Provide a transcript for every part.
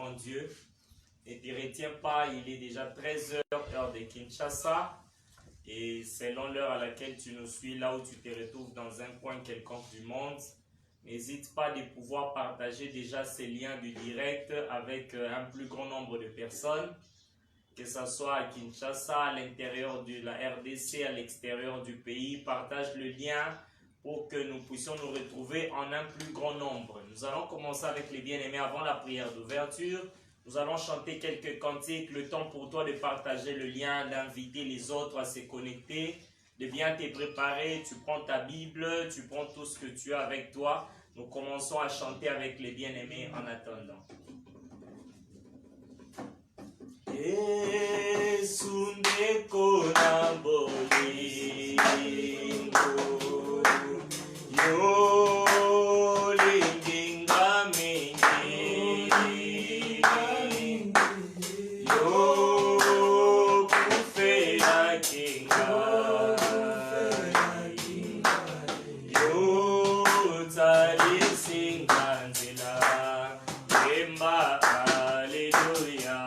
en Dieu. Ne te retiens pas, il est déjà 13 heures, heure de Kinshasa. Et selon l'heure à laquelle tu nous suis, là où tu te retrouves dans un coin quelconque du monde, n'hésite pas de pouvoir partager déjà ces liens du direct avec un plus grand nombre de personnes, que ce soit à Kinshasa, à l'intérieur de la RDC, à l'extérieur du pays. Partage le lien pour que nous puissions nous retrouver en un plus grand nombre. Nous allons commencer avec les bien-aimés avant la prière d'ouverture. Nous allons chanter quelques cantiques, le temps pour toi de partager le lien, d'inviter les autres à se connecter, de bien te préparer. Tu prends ta Bible, tu prends tout ce que tu as avec toi. Nous commençons à chanter avec les bien-aimés en attendant. Esundeko na bolingo yo lindinga mingi yo kufela kinga yo talisinga nzela emba haleluya.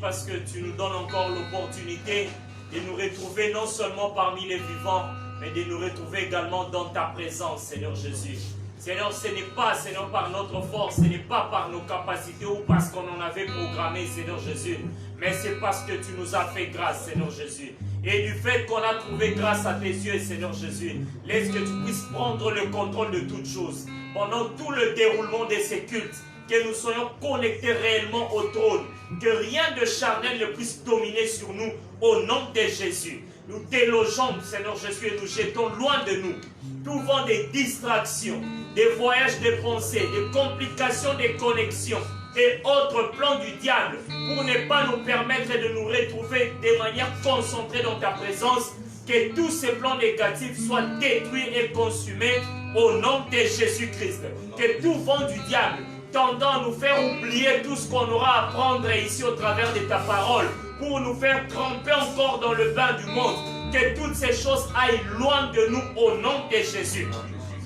Parce que tu nous donnes encore l'opportunité de nous retrouver non seulement parmi les vivants, mais de nous retrouver également dans ta présence, Seigneur Jésus. Seigneur, ce n'est pas, Seigneur, par notre force, ce n'est pas par nos capacités ou parce qu'on en avait programmé, Seigneur Jésus, mais c'est parce que tu nous as fait grâce, Seigneur Jésus. Et du fait qu'on a trouvé grâce à tes yeux, Seigneur Jésus, laisse que tu puisses prendre le contrôle de toutes choses. Pendant tout le déroulement de ces cultes, que nous soyons connectés réellement au trône, que rien de charnel ne puisse dominer sur nous, au nom de Jésus. Nous délogeons, Seigneur Jésus, et nous jetons loin de nous tout vent des distractions, des voyages de pensée, des complications des connexions et autres plans du diable pour ne pas nous permettre de nous retrouver de manière concentrée dans ta présence. Que tous ces plans négatifs soient détruits et consumés au nom de Jésus-Christ. Que tout vent du diable tendant à nous faire oublier tout ce qu'on aura à apprendre ici au travers de ta parole pour nous faire tremper encore dans le bain du monde, que toutes ces choses aillent loin de nous au nom de Jésus.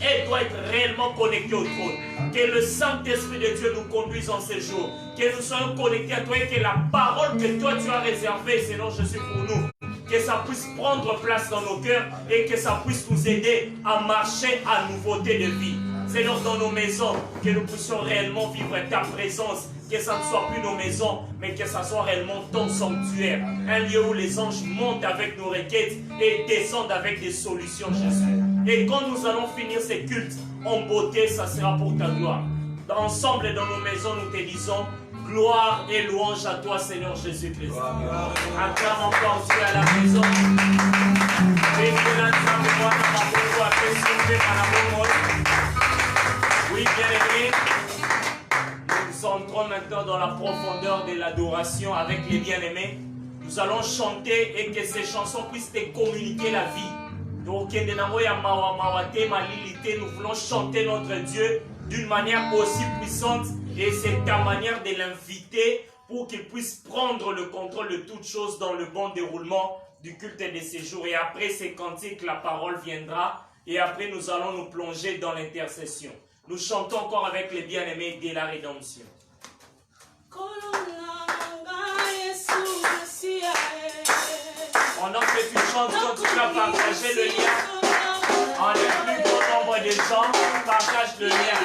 Elle doit être réellement connectée au trône. Que le Saint-Esprit de Dieu nous conduise en ces jours. Que nous soyons connectés à toi et que la parole que toi tu as réservée, Seigneur Jésus, pour nous, que ça puisse prendre place dans nos cœurs et que ça puisse nous aider à marcher à nouveauté de vie. Seigneur, dans nos maisons, que nous puissions réellement vivre ta présence, que ça ne soit plus nos maisons, mais que ça soit réellement ton sanctuaire. Un lieu où les anges montent avec nos requêtes et descendent avec des solutions, Jésus. Et quand nous allons finir ces cultes en beauté, ça sera pour ta gloire. Ensemble, dans nos maisons, nous te disons gloire et louange à toi, Seigneur Jésus-Christ. Acclame encore Dieu à la maison. Oui, bien-aimés, nous entrons maintenant dans la profondeur de l'adoration avec les bien-aimés. Nous allons chanter et que ces chansons puissent te communiquer la vie. Donc, nous voulons chanter notre Dieu d'une manière aussi puissante et c'est ta manière de l'inviter pour qu'il puisse prendre le contrôle de toutes choses dans le bon déroulement du culte de ces jours. Et après ces cantiques, la parole viendra et après nous allons nous plonger dans l'intercession. Nous chantons encore avec les bien-aimés de la rédemption. Pendant que tu chantes, quand tu vas partager le lien, en le plus grand nombre de gens, partage le lien.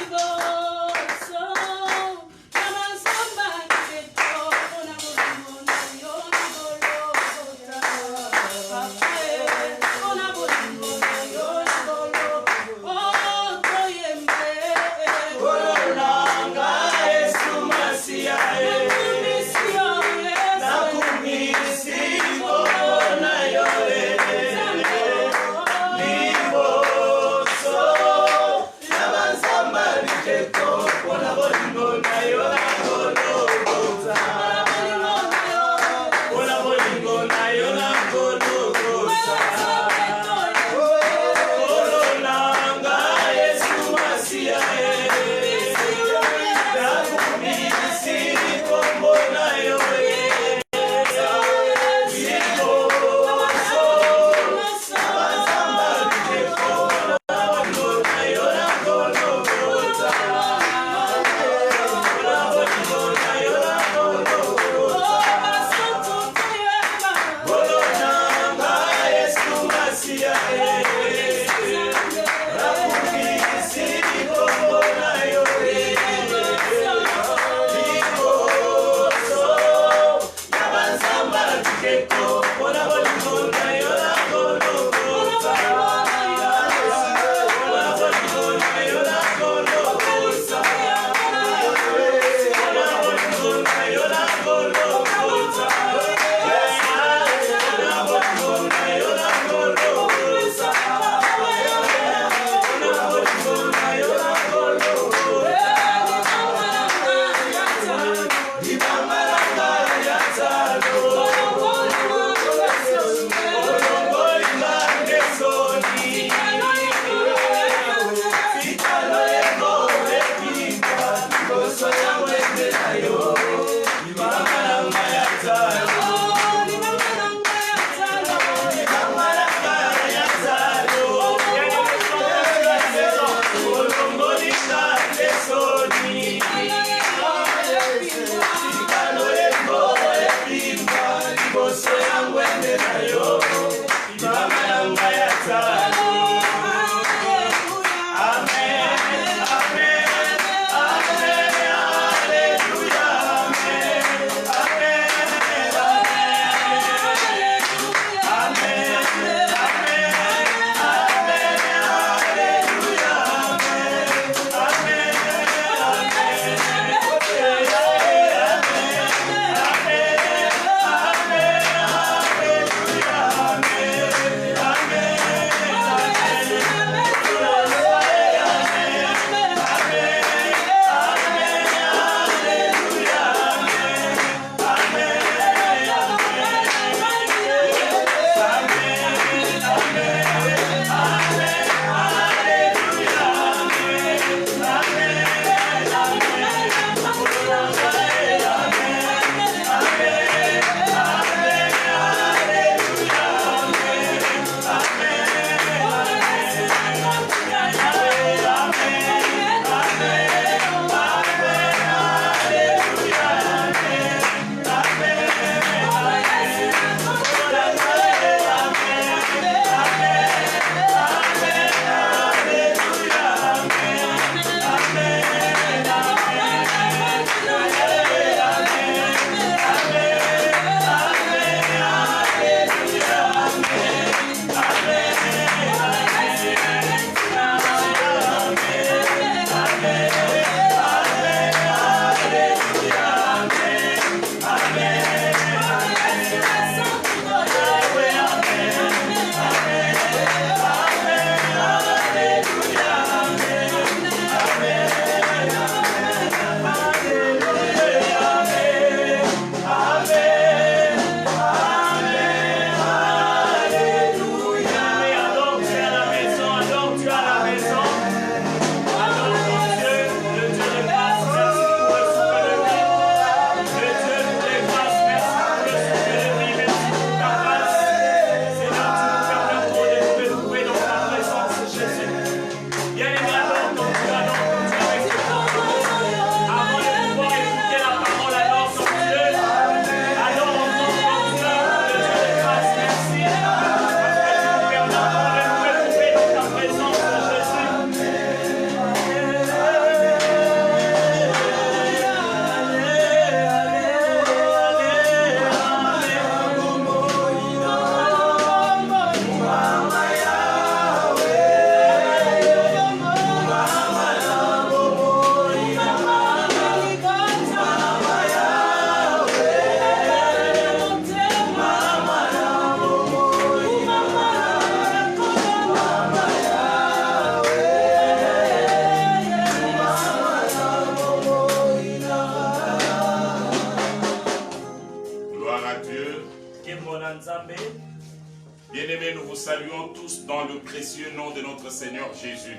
Bien-aimés, nous vous saluons tous dans le précieux nom de notre Seigneur Jésus.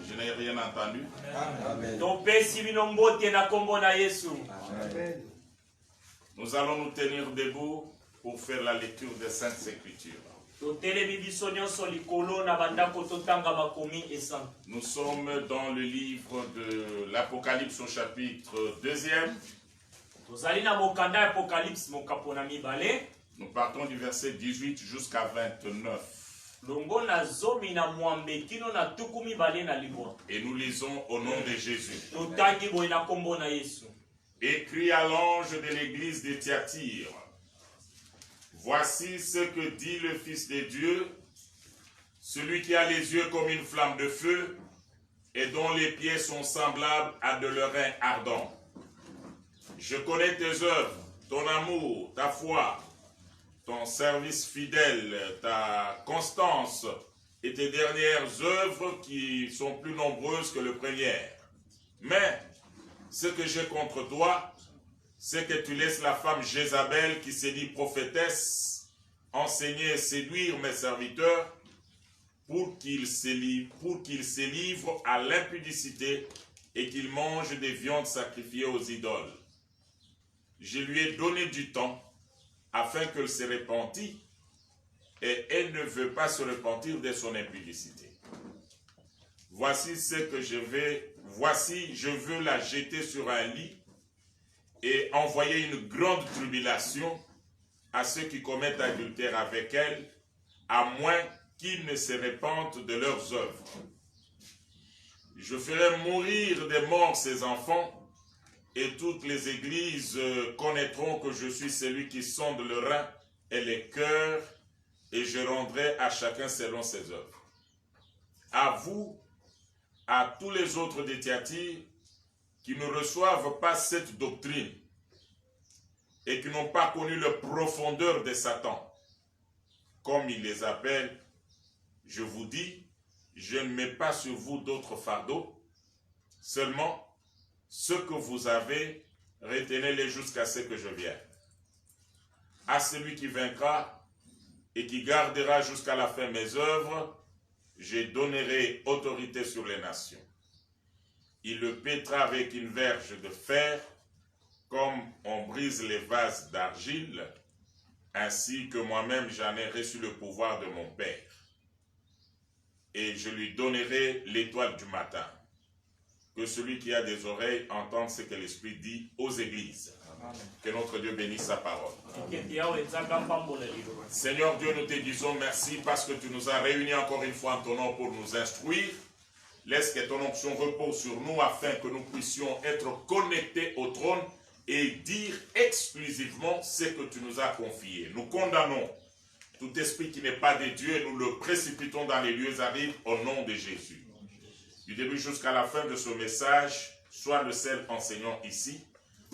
Je n'ai rien entendu. Amen. Nous allons nous tenir debout pour faire la lecture des Saintes Écritures. Nous sommes dans le livre de l'Apocalypse au chapitre 2e. Nous partons du verset 18 jusqu'à 29. Et nous lisons au nom de Jésus. Écrit à l'ange de l'église de Thyatire. Voici ce que dit le Fils de Dieu, celui qui a les yeux comme une flamme de feu et dont les pieds sont semblables à de l'airain ardent. Je connais tes œuvres, ton amour, ta foi, ton service fidèle, ta constance et tes dernières œuvres qui sont plus nombreuses que les premières. Mais ce que j'ai contre toi, c'est que tu laisses la femme Jézabel qui s'est dit prophétesse enseigner et séduire mes serviteurs pour qu'ils se livrent à l'impudicité et qu'ils mangent des viandes sacrifiées aux idoles. Je lui ai donné du temps afin qu'elle se repentît et elle ne veut pas se repentir de son impudicité. Voici je veux la jeter sur un lit et envoyer une grande tribulation à ceux qui commettent adultère avec elle, à moins qu'ils ne se repentent de leurs œuvres. Je ferai mourir des morts ses enfants, et toutes les églises connaîtront que je suis celui qui sonde le rein et les cœurs, et je rendrai à chacun selon ses œuvres. À vous, à tous les autres de Thyatire, qui ne reçoivent pas cette doctrine et qui n'ont pas connu la profondeur de Satan, comme il les appelle, je vous dis, je ne mets pas sur vous d'autres fardeaux, seulement ce que vous avez, retenez-les jusqu'à ce que je vienne. À celui qui vaincra et qui gardera jusqu'à la fin mes œuvres, je donnerai autorité sur les nations. Il le pétera avec une verge de fer, comme on brise les vases d'argile, ainsi que moi-même j'en ai reçu le pouvoir de mon Père. Et je lui donnerai l'étoile du matin. Que celui qui a des oreilles entende ce que l'Esprit dit aux églises. Amen. Que notre Dieu bénisse sa parole. Seigneur Dieu, nous te disons merci parce que tu nous as réunis encore une fois en ton nom pour nous instruire. Laisse que ton onction repose sur nous afin que nous puissions être connectés au trône et dire exclusivement ce que tu nous as confié. Nous condamnons tout esprit qui n'est pas de Dieu et nous le précipitons dans les lieux arides au nom de Jésus. Du début jusqu'à la fin de ce message, sois le seul enseignant ici.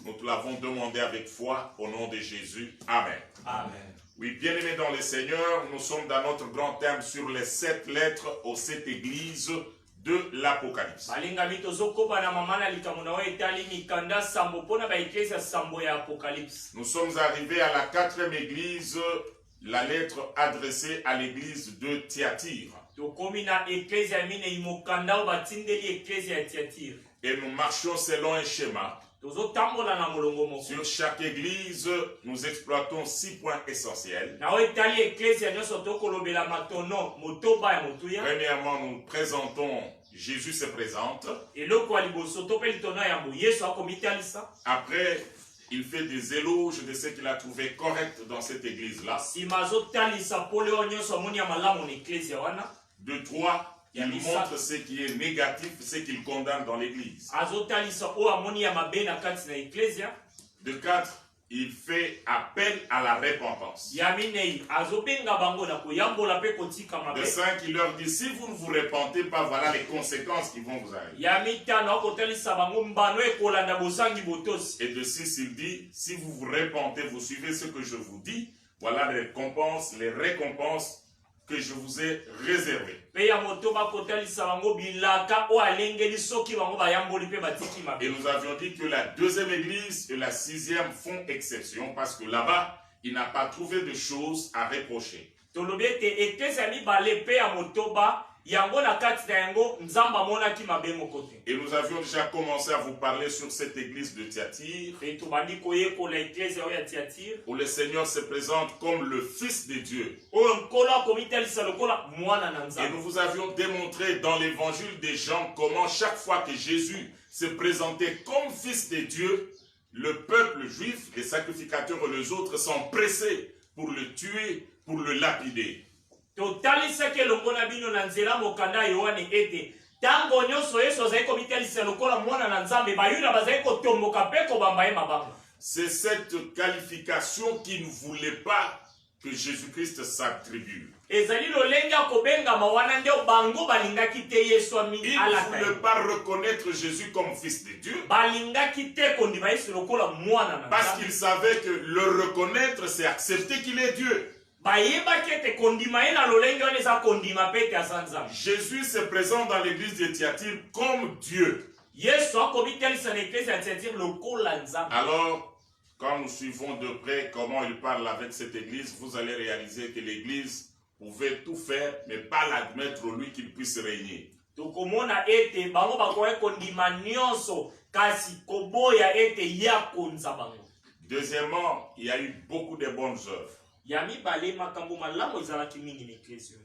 Nous te l'avons demandé avec foi au nom de Jésus. Amen. Amen. Oui, bien-aimés dans le Seigneur, nous sommes dans notre grand thème sur les 7 lettres aux 7 églises de l'Apocalypse. Nous sommes arrivés à la 4e église, la lettre adressée à l'église de Thyatire. Et nous marchons selon un schéma. Sur chaque église, nous exploitons 6 points essentiels. Premièrement, nous présentons, Jésus se présente. Après, il fait des éloges de ce qu'il a trouvé correct dans cette église-là. De 3, il montre ce qui est négatif, ce qu'il condamne dans l'église. De 4, il fait appel à la repentance. De 5, il leur dit, si vous ne vous repentez pas, voilà les conséquences qui vont vous arriver. Et de 6, il dit, si vous vous repentez, vous suivez ce que je vous dis, voilà les récompenses que je vous ai réservées. Et nous avions dit que la deuxième église et la sixième font exception parce que là-bas, il n'a pas trouvé de choses à reprocher. Et nous avions déjà commencé à vous parler sur cette église de Thyatire, où le Seigneur se présente comme le Fils de Dieu. Et nous vous avions démontré dans l'évangile de Jean comment chaque fois que Jésus se présentait comme Fils de Dieu, le peuple juif, les sacrificateurs et les autres sont pressés pour le tuer, pour le lapider. C'est cette qualification qui ne voulait pas que Jésus-Christ s'attribue. Il ne voulait pas reconnaître Jésus comme Fils de Dieu. Parce qu'il savait que le reconnaître, c'est accepter qu'il est Dieu. Jésus se présente dans l'église de Thyatire comme Dieu. Alors, quand nous suivons de près comment il parle avec cette église, vous allez réaliser que l'église pouvait tout faire, mais pas l'admettre lui qu'il puisse régner. Deuxièmement, il y a eu beaucoup de bonnes œuvres.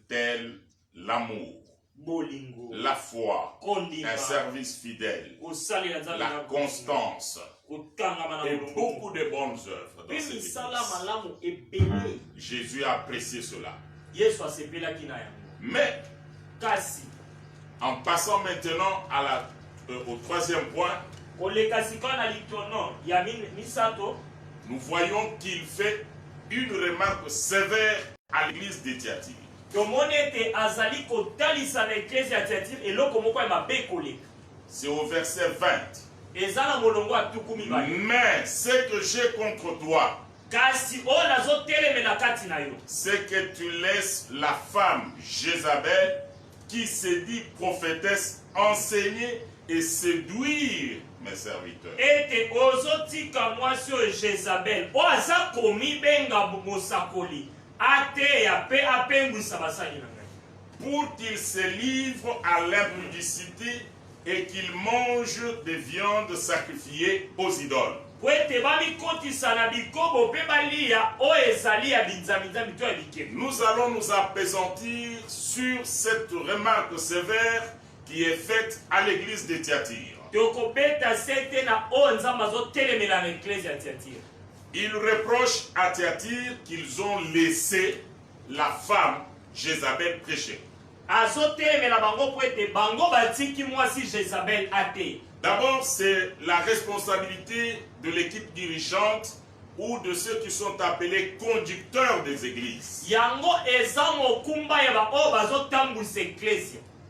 Tel l'amour, la foi, un service fidèle, la constance et beaucoup de bonnes œuvres dans cette église. Jésus a apprécié cela. Mais en passant maintenant au troisième point, nous voyons qu'il fait une remarque sévère à l'église de Thyatire. C'est au verset 20. Mais ce que j'ai contre toi, c'est que tu laisses la femme Jézabel, qui se dit prophétesse, enseigner et séduire mes serviteurs. Pour qu'ils se livrent à l'impudicité et qu'ils mangent des viandes sacrifiées aux idoles. Nous allons nous appesantir sur cette remarque sévère qui est faite à l'église de Thyatire. Il reproche à Thyatire qu'ils ont laissé la femme Jézabel prêcher. D'abord, c'est la responsabilité de l'équipe dirigeante ou de ceux qui sont appelés conducteurs des églises.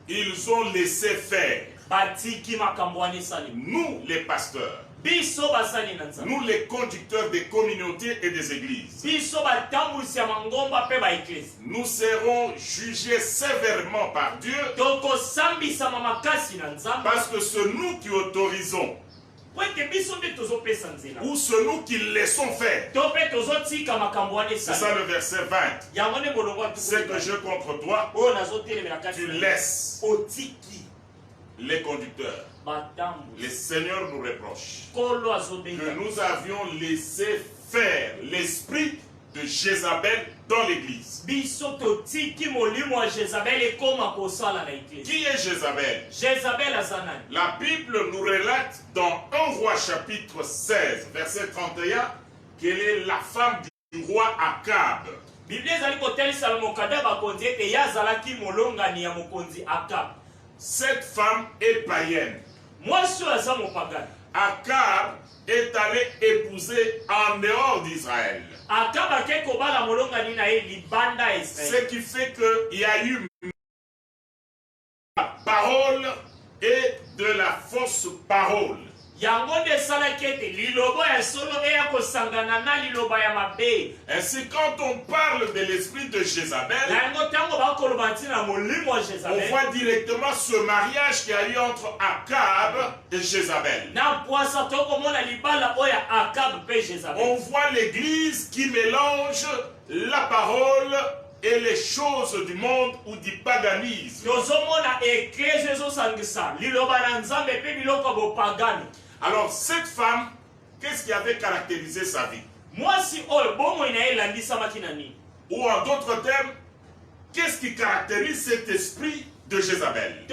Ils ont laissé faire. Nous, les pasteurs, nous, les conducteurs des communautés et des églises, nous serons jugés sévèrement par Dieu parce que c'est nous qui autorisons ou c'est nous qui laissons faire. C'est ça le verset 20. C'est que je contre toi, tu laisses les conducteurs. Les seigneurs nous reprochent que nous avions laissé faire l'esprit de Jézabel dans l'église. Qui est Jézabel? La Bible nous relate dans 1 Roi chapitre 16, verset 31, qu'elle est la femme du roi Akab. Cette femme est païenne. Akab est allé épouser en dehors d'Israël. Ce qui fait qu'il y a eu la parole et de la fausse parole. Ainsi, quand on parle de l'esprit de Jézabel, on voit directement ce mariage qui a eu entre Akab et Jézabel. On voit l'église qui mélange la parole et les choses du monde ou du paganisme. Alors cette femme, qu'est-ce qui avait caractérisé sa vie? Ou en d'autres termes, qu'est-ce qui caractérise cet esprit de Jézabel?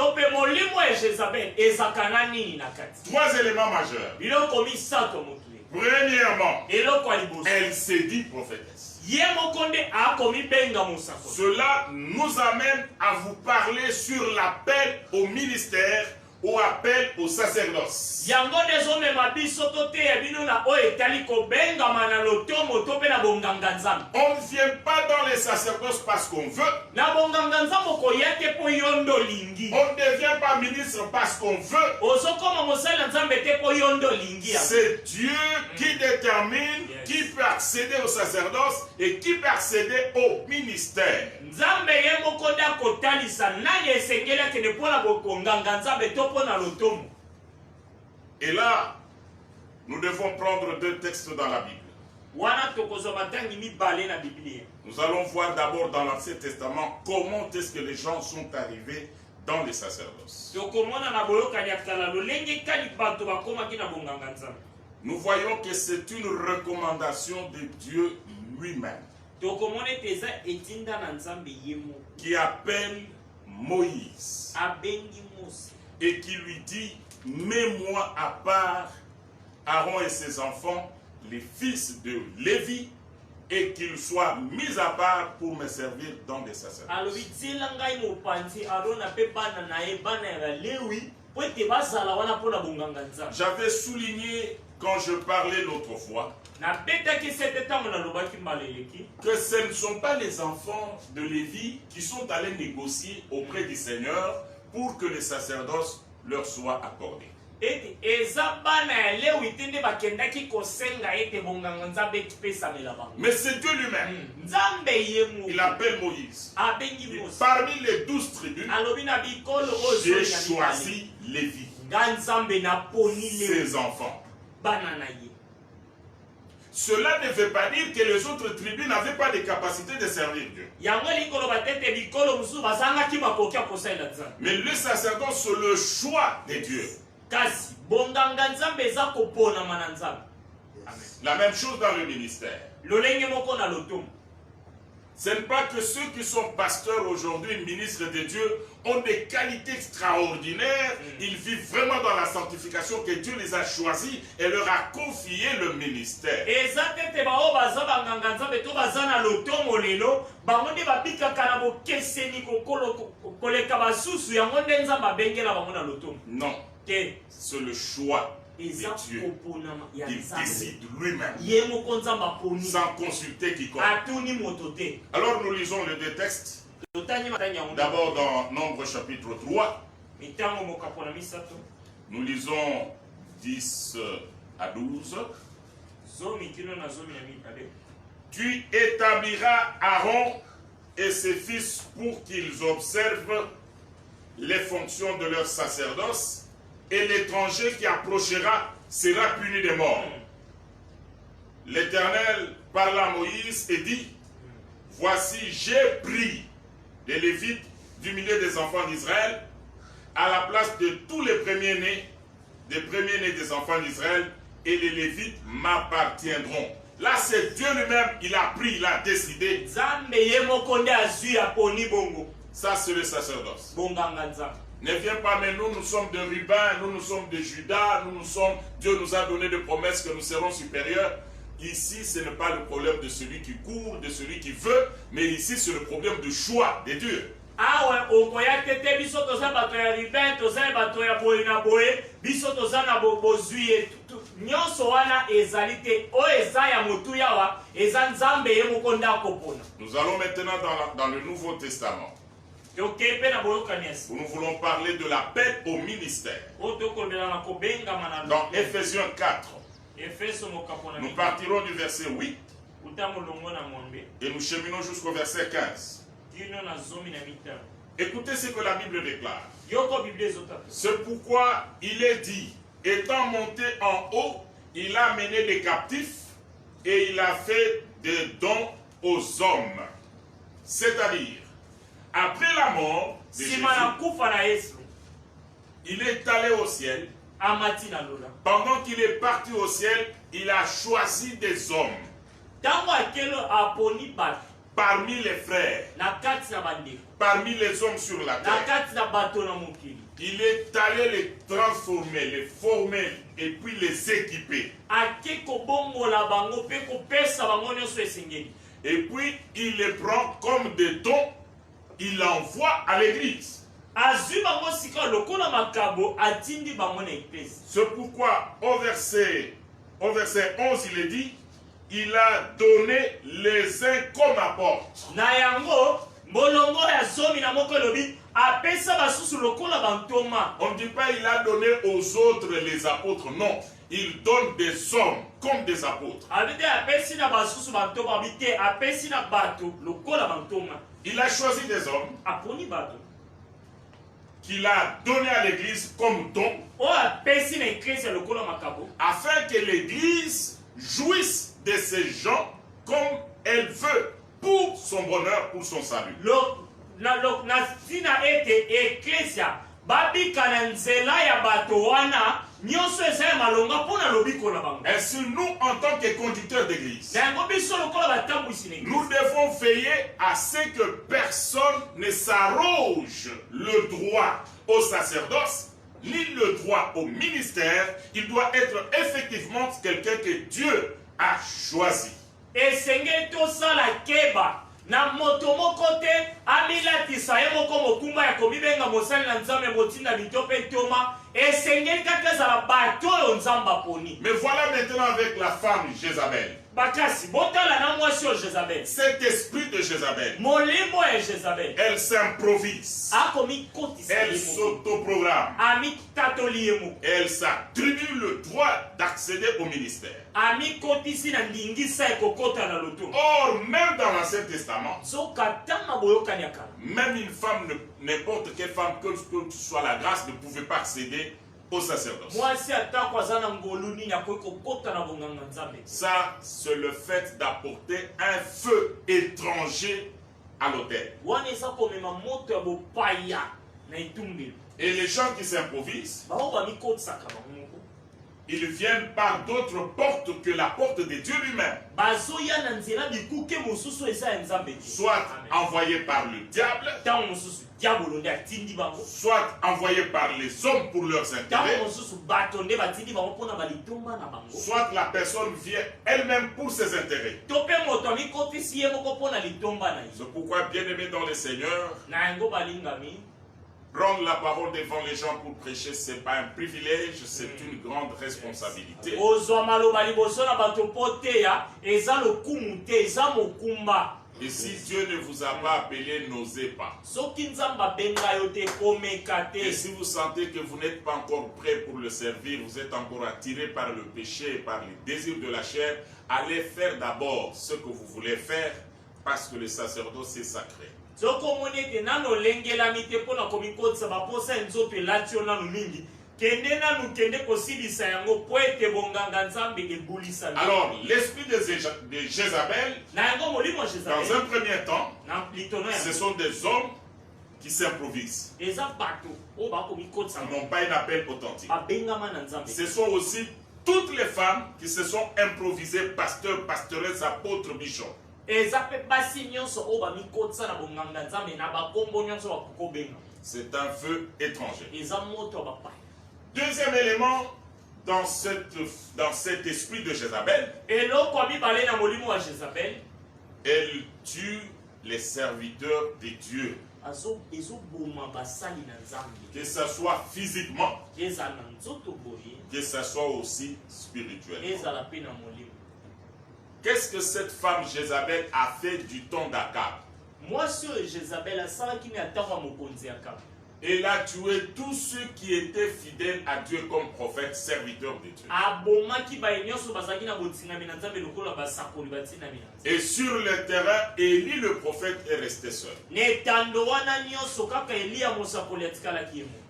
Trois éléments majeurs. Premièrement, elle s'est dit prophétesse. Cela nous amène à vous parler sur l'appel au ministère ou appel au sacerdoce. On ne vient pas dans les sacerdoces parce qu'on veut. On ne devient pas ministre parce qu'on veut. C'est Dieu qui détermine qui peut accéder au sacerdoce et qui peut accéder au ministère. Et là, nous devons prendre deux textes dans la Bible. Nous allons voir d'abord dans l'Ancien Testament comment est-ce que les gens sont arrivés dans les sacerdoces. Nous voyons que c'est une recommandation de Dieu lui-même qui appelle Moïse et qui lui dit: mets-moi à part Aaron et ses enfants, les fils de Lévi, et qu'ils soient mis à part pour me servir dans des sacerdoces. J'avais souligné quand je parlais l'autre fois que ce ne sont pas les enfants de Lévi qui sont allés négocier auprès du Seigneur pour que le sacerdoce leur soit accordé. Mais c'est Dieu lui-même. Il appelle Moïse. Parmi les 12 tribus, j'ai choisi Lévi, ses enfants. Cela ne veut pas dire que les autres tribus n'avaient pas de capacité de servir Dieu. Mais le sacerdoce, c'est le choix de Dieu. La même chose dans le ministère. Ce n'est pas que ceux qui sont pasteurs aujourd'hui, ministres de Dieu, ont des qualités extraordinaires. Ils vivent vraiment dans la sanctification que Dieu les a choisis et leur a confié le ministère. Non, c'est le choix de Dieu. Il décide lui-même sans consulter quiconque. Alors nous lisons les deux textes. D'abord dans Nombre chapitre 3. Nous lisons 10 à 12. Tu établiras Aaron et ses fils pour qu'ils observent les fonctions de leur sacerdoce, et l'étranger qui approchera sera puni de mort. L'Éternel parla à Moïse et dit: voici, j'ai pris les Lévites du milieu des enfants d'Israël à la place de tous les premiers-nés, des enfants d'Israël, et les Lévites m'appartiendront. Là, c'est Dieu lui-même, il a pris, il a décidé. Ça, c'est le sacerdoce. Ne viens pas, mais nous sommes de Ruben, nous sommes de Judas, Dieu nous a donné des promesses que nous serons supérieurs. Ici, ce n'est pas le problème de celui qui court, de celui qui veut, mais ici, c'est le problème du choix de Dieu. Nous allons maintenant dans le Nouveau Testament. Nous voulons parler de l'appel au ministère. Dans Ephésiens 4, nous partirons du verset 8 et nous cheminons jusqu'au verset 15. Écoutez ce que la Bible déclare. C'est pourquoi il est dit, étant monté en haut, il a mené des captifs et il a fait des dons aux hommes. C'est-à-dire, après la mort de Jésus, il est allé au ciel. Pendant qu'il est parti au ciel, il a choisi des hommes parmi les frères, parmi les hommes sur la terre. Il est allé les transformer, les former et puis les équiper. Et puis il les prend comme des dons, il envoie à l'église. C'est pourquoi au verset 11 il est dit, il a donné les uns comme apôtres. On ne dit pas il a donné aux autres les apôtres, non. Il donne des hommes comme des apôtres. Il a choisi des hommes qu'il a donné à l'église comme don, afin que l'église jouisse de ces gens comme elle veut pour son bonheur, pour son salut. Ainsi, nous, en tant que conducteurs d'église, nous devons veiller à ce que personne ne s'arroge le droit au sacerdoce, ni le droit au ministère. Il doit être effectivement quelqu'un que Dieu a choisi. Na moto moko te amilatisa ye moko mokumba ya komibenga mosali na nzambe motinda bitope toma esengeli kaka za bato oyo nzamba poni. Mais voilà maintenant avec la femme Jézabel. Bakasi botala na mwasi o Jézabel. Cet esprit de Jézabel. Molimo ya Jézabel. Elle s'improvise. Akomi kotisa. Elle s'autoprogramme. Ami tatoliemo. Elle s'attribue le droit d'accéder au ministère. Ami kotisi na ndingisa ekokota na loto. Or même dans l'Ancien Testament, même une femme, n'importe quelle femme, que ce soit la grâce, ne pouvait pas accéder au sacerdoce. Ça, c'est le fait d'apporter un feu étranger à l'autel. Et les gens qui s'improvisent, ils viennent par d'autres portes que la porte de Dieu lui-même. Soit envoyés par le diable, soit envoyés par les hommes pour leurs intérêts, soit la personne vient elle-même pour ses intérêts. C'est pourquoi, bien-aimés dans le Seigneur, prendre la parole devant les gens pour prêcher, ce n'est pas un privilège, c'est une grande responsabilité. Et si Dieu ne vous a pas appelé, n'osez pas. Et si vous sentez que vous n'êtes pas encore prêt pour le servir, vous êtes encore attiré par le péché et par les désirs de la chair, allez faire d'abord ce que vous voulez faire, parce que le sacerdoce est sacré. Alors, l'esprit de Jézabel, dans un premier temps, ce sont des hommes qui s'improvisent. Ils n'ont pas un appel authentique. Ce sont aussi toutes les femmes qui se sont improvisées pasteurs, pasteuresses, apôtres, bishops. C'est un feu étranger. Deuxième élément, dans cet esprit de Jézabel, elle tue les serviteurs de Dieu. Que ce soit physiquement, que ce soit aussi spirituellement. Qu'est-ce que cette femme Jézabel a fait du temps d'Akab? Moi sur Jézabel a ça qui n'a pas mon konzi Akab. Elle a tué tous ceux qui étaient fidèles à Dieu comme prophètes, serviteurs de Dieu. Et sur le terrain, Élie le prophète est resté seul.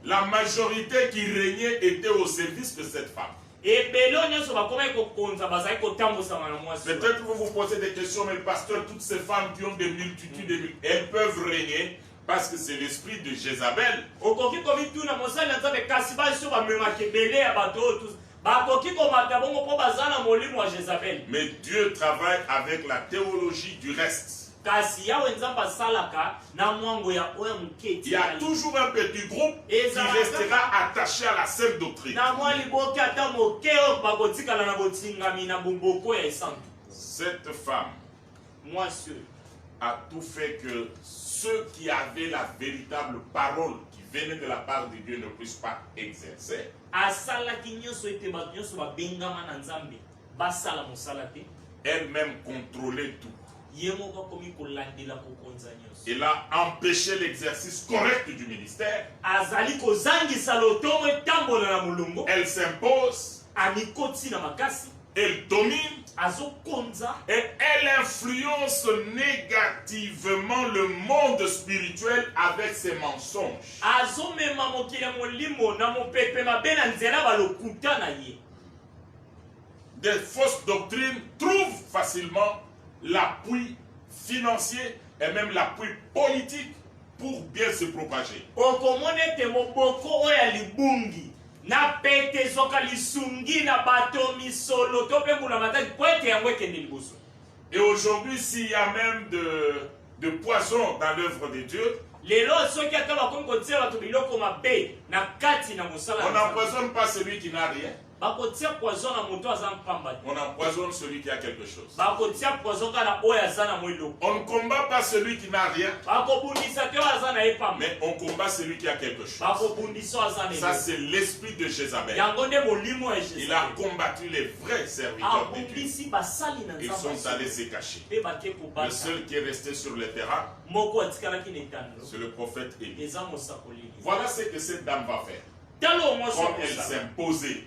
La majorité qui régnait était au service de cette femme. Peut-être vous vous posez des questions, mais pasteur, toutes ces femmes qui ont des multitudes, elles peuvent régner parce que c'est l'esprit de Jézabel. Mais Dieu travaille avec la théologie du reste. Il y a toujours un petit groupe qui restera attaché à la seule doctrine. Cette femme a tout fait que ceux qui avaient la véritable parole qui venait de la part de Dieu ne puissent pas exercer. Elle-même contrôlait tout. Il a empêché l'exercice correct du ministère. Elle s'impose. Elle domine. Et elle influence négativement le monde spirituel avec ses mensonges. Des fausses doctrines trouvent facilement l'appui financier et même l'appui politique pour bien se propager. Et aujourd'hui, s'il y a même de poison dans l'œuvre de Dieu, on n'empoisonne pas celui qui n'a rien. On empoisonne celui qui a quelque chose. On ne combat pas celui qui n'a rien, mais on combat celui qui a quelque chose. Ça, c'est l'esprit de Jézabel. Il a combattu les vrais serviteurs de Dieu. Ils sont allés se cacher. Le seul qui est resté sur le terrain, c'est le prophète Élie. Voilà ce que cette dame va faire. Comme elle s'est imposée.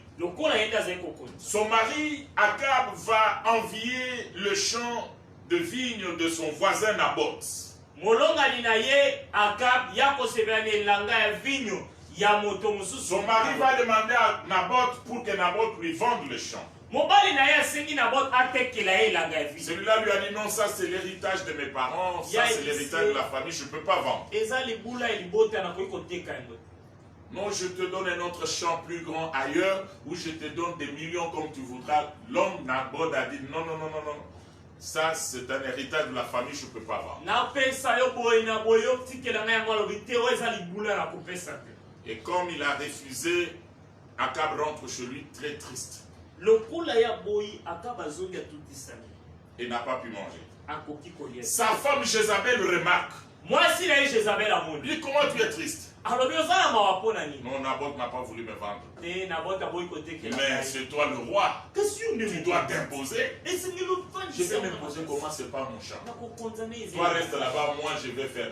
Son mari, Akab, va envier le champ de vigne de son voisin Naboth. Son mari va demander à Naboth pour que Naboth lui vende le champ. Celui-là lui a dit non, ça c'est l'héritage de mes parents, ça c'est l'héritage de la famille, je ne peux pas vendre. Non, je te donne un autre champ plus grand ailleurs où je te donne des millions comme tu voudras. L'homme Naboth a dit non, non, non, non, non. Ça, c'est un héritage de la famille, je ne peux pas vendre. Et comme il a refusé, Akab rentre chez lui très triste. Et n'a pas pu manger. Sa femme Jézabel remarque. Lui, comment tu es triste? Non, Naboth n'a pas voulu me vendre. Mais c'est toi le roi. Tu dois t'imposer. Je vais m'imposer comment c'est pas mon champ. Toi reste là-bas, moi je vais faire.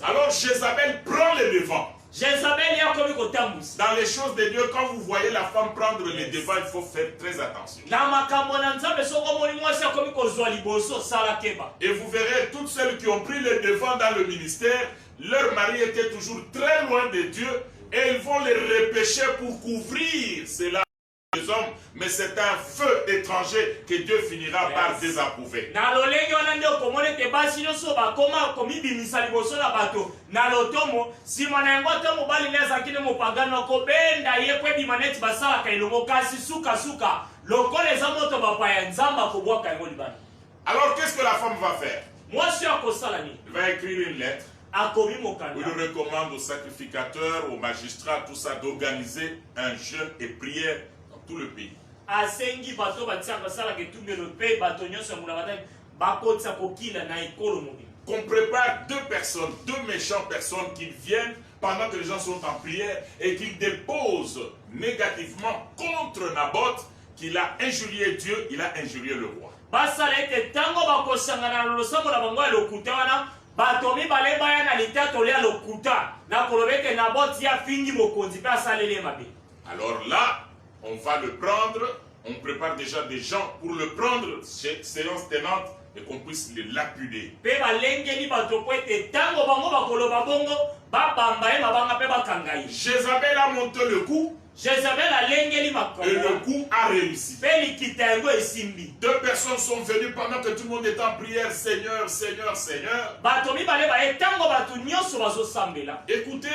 Alors Jézabel prend le devant. Dans les choses de Dieu, quand vous voyez la femme prendre les devants, il faut faire très attention. Et vous verrez toutes celles qui ont pris les devants dans le ministère, leur mari était toujours très loin de Dieu et ils vont les repêcher pour couvrir cela des hommes, mais c'est un feu étranger que Dieu finira par désapprouver. Alors qu'est-ce que la femme va faire? Elle va écrire une lettre. Il recommande aux sacrificateurs, aux magistrats, tout ça, d'organiser un jeûne et prière dans tout le pays. Qu'on prépare deux méchantes personnes qui viennent pendant que les gens sont en prière et qui déposent négativement contre Naboth qu'il a injurié Dieu, il a injurié le roi. basala ete tango bakosangana na losambo na bango ya lokuta wana bato mibale baya na litatoli ya lokuta na koloba ete Naboti ya fingi mokonzi mpe asaleli mabe. Alors là, on va le prendre, on prépare déjà des gens pour le prendre, séance tenante, et qu'on puisse le lapider. Pe balengeli bato po ete tango bango bakoloba bongo babamba ye mabanga mpe bakanga ye. Jézabel a monté le coup. Jézabel alengeli Et makambo le coup a réussi. mpe likita yango esimbi. Deux personnes sont venues pendant que tout le monde est en prière. Seigneur, Seigneur, Seigneur. Bato mibale baye tango bato nyonso bazosambela. Écoutez,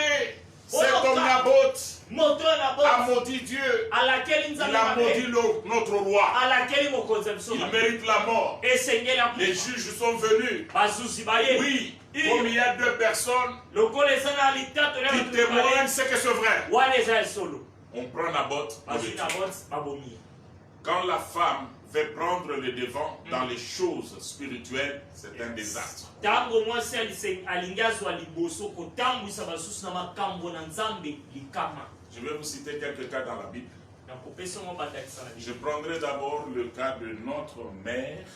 cet homme Naboth Moto ya a Naboti maudit Dieu. alakeli Il nzambe a maudit mabe notre roi. alakeli mokonzi ya biso Il mabe. mérite la mort. Esengeli akufa. Les juges sont venus. Bazuzi baye. Oui, comme il y a deux personnes Lokola eza na litatoli ya qui bato témoignent, mibale c'est que c'est vrai. wana eza esolo. On prend Naboth. on le Bazwi tue. Naboti babomi. Quand la femme veut prendre le devant dans les choses spirituelles, c'est un désastre. Tango mwasi alingi azwa liboso kotambwisa basusu na makambo na nzambe likama. Je vais vous citer quelques cas dans la Bible. Nakopesa ngo bandakisa na Je Bible. prendrai d'abord le cas de notre mère,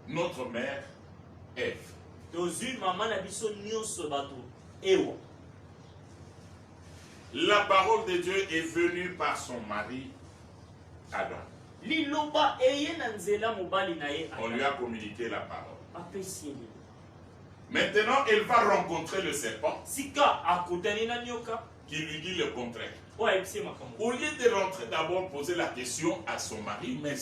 notre mère Ève. Tozwi mama na biso nyonso bato ewa. La parole de Dieu est venue par son mari Adam. Liloba eye na nzela mobali na ye On lui a communiqué la parole. apesi ye lelo. Maintenant, elle va rencontrer le serpent Sika akutani na nyoka qui lui dit le contraire. oyo ayebisi ye makambo. Au lieu de rentrer d'abord poser la question à son mari, mais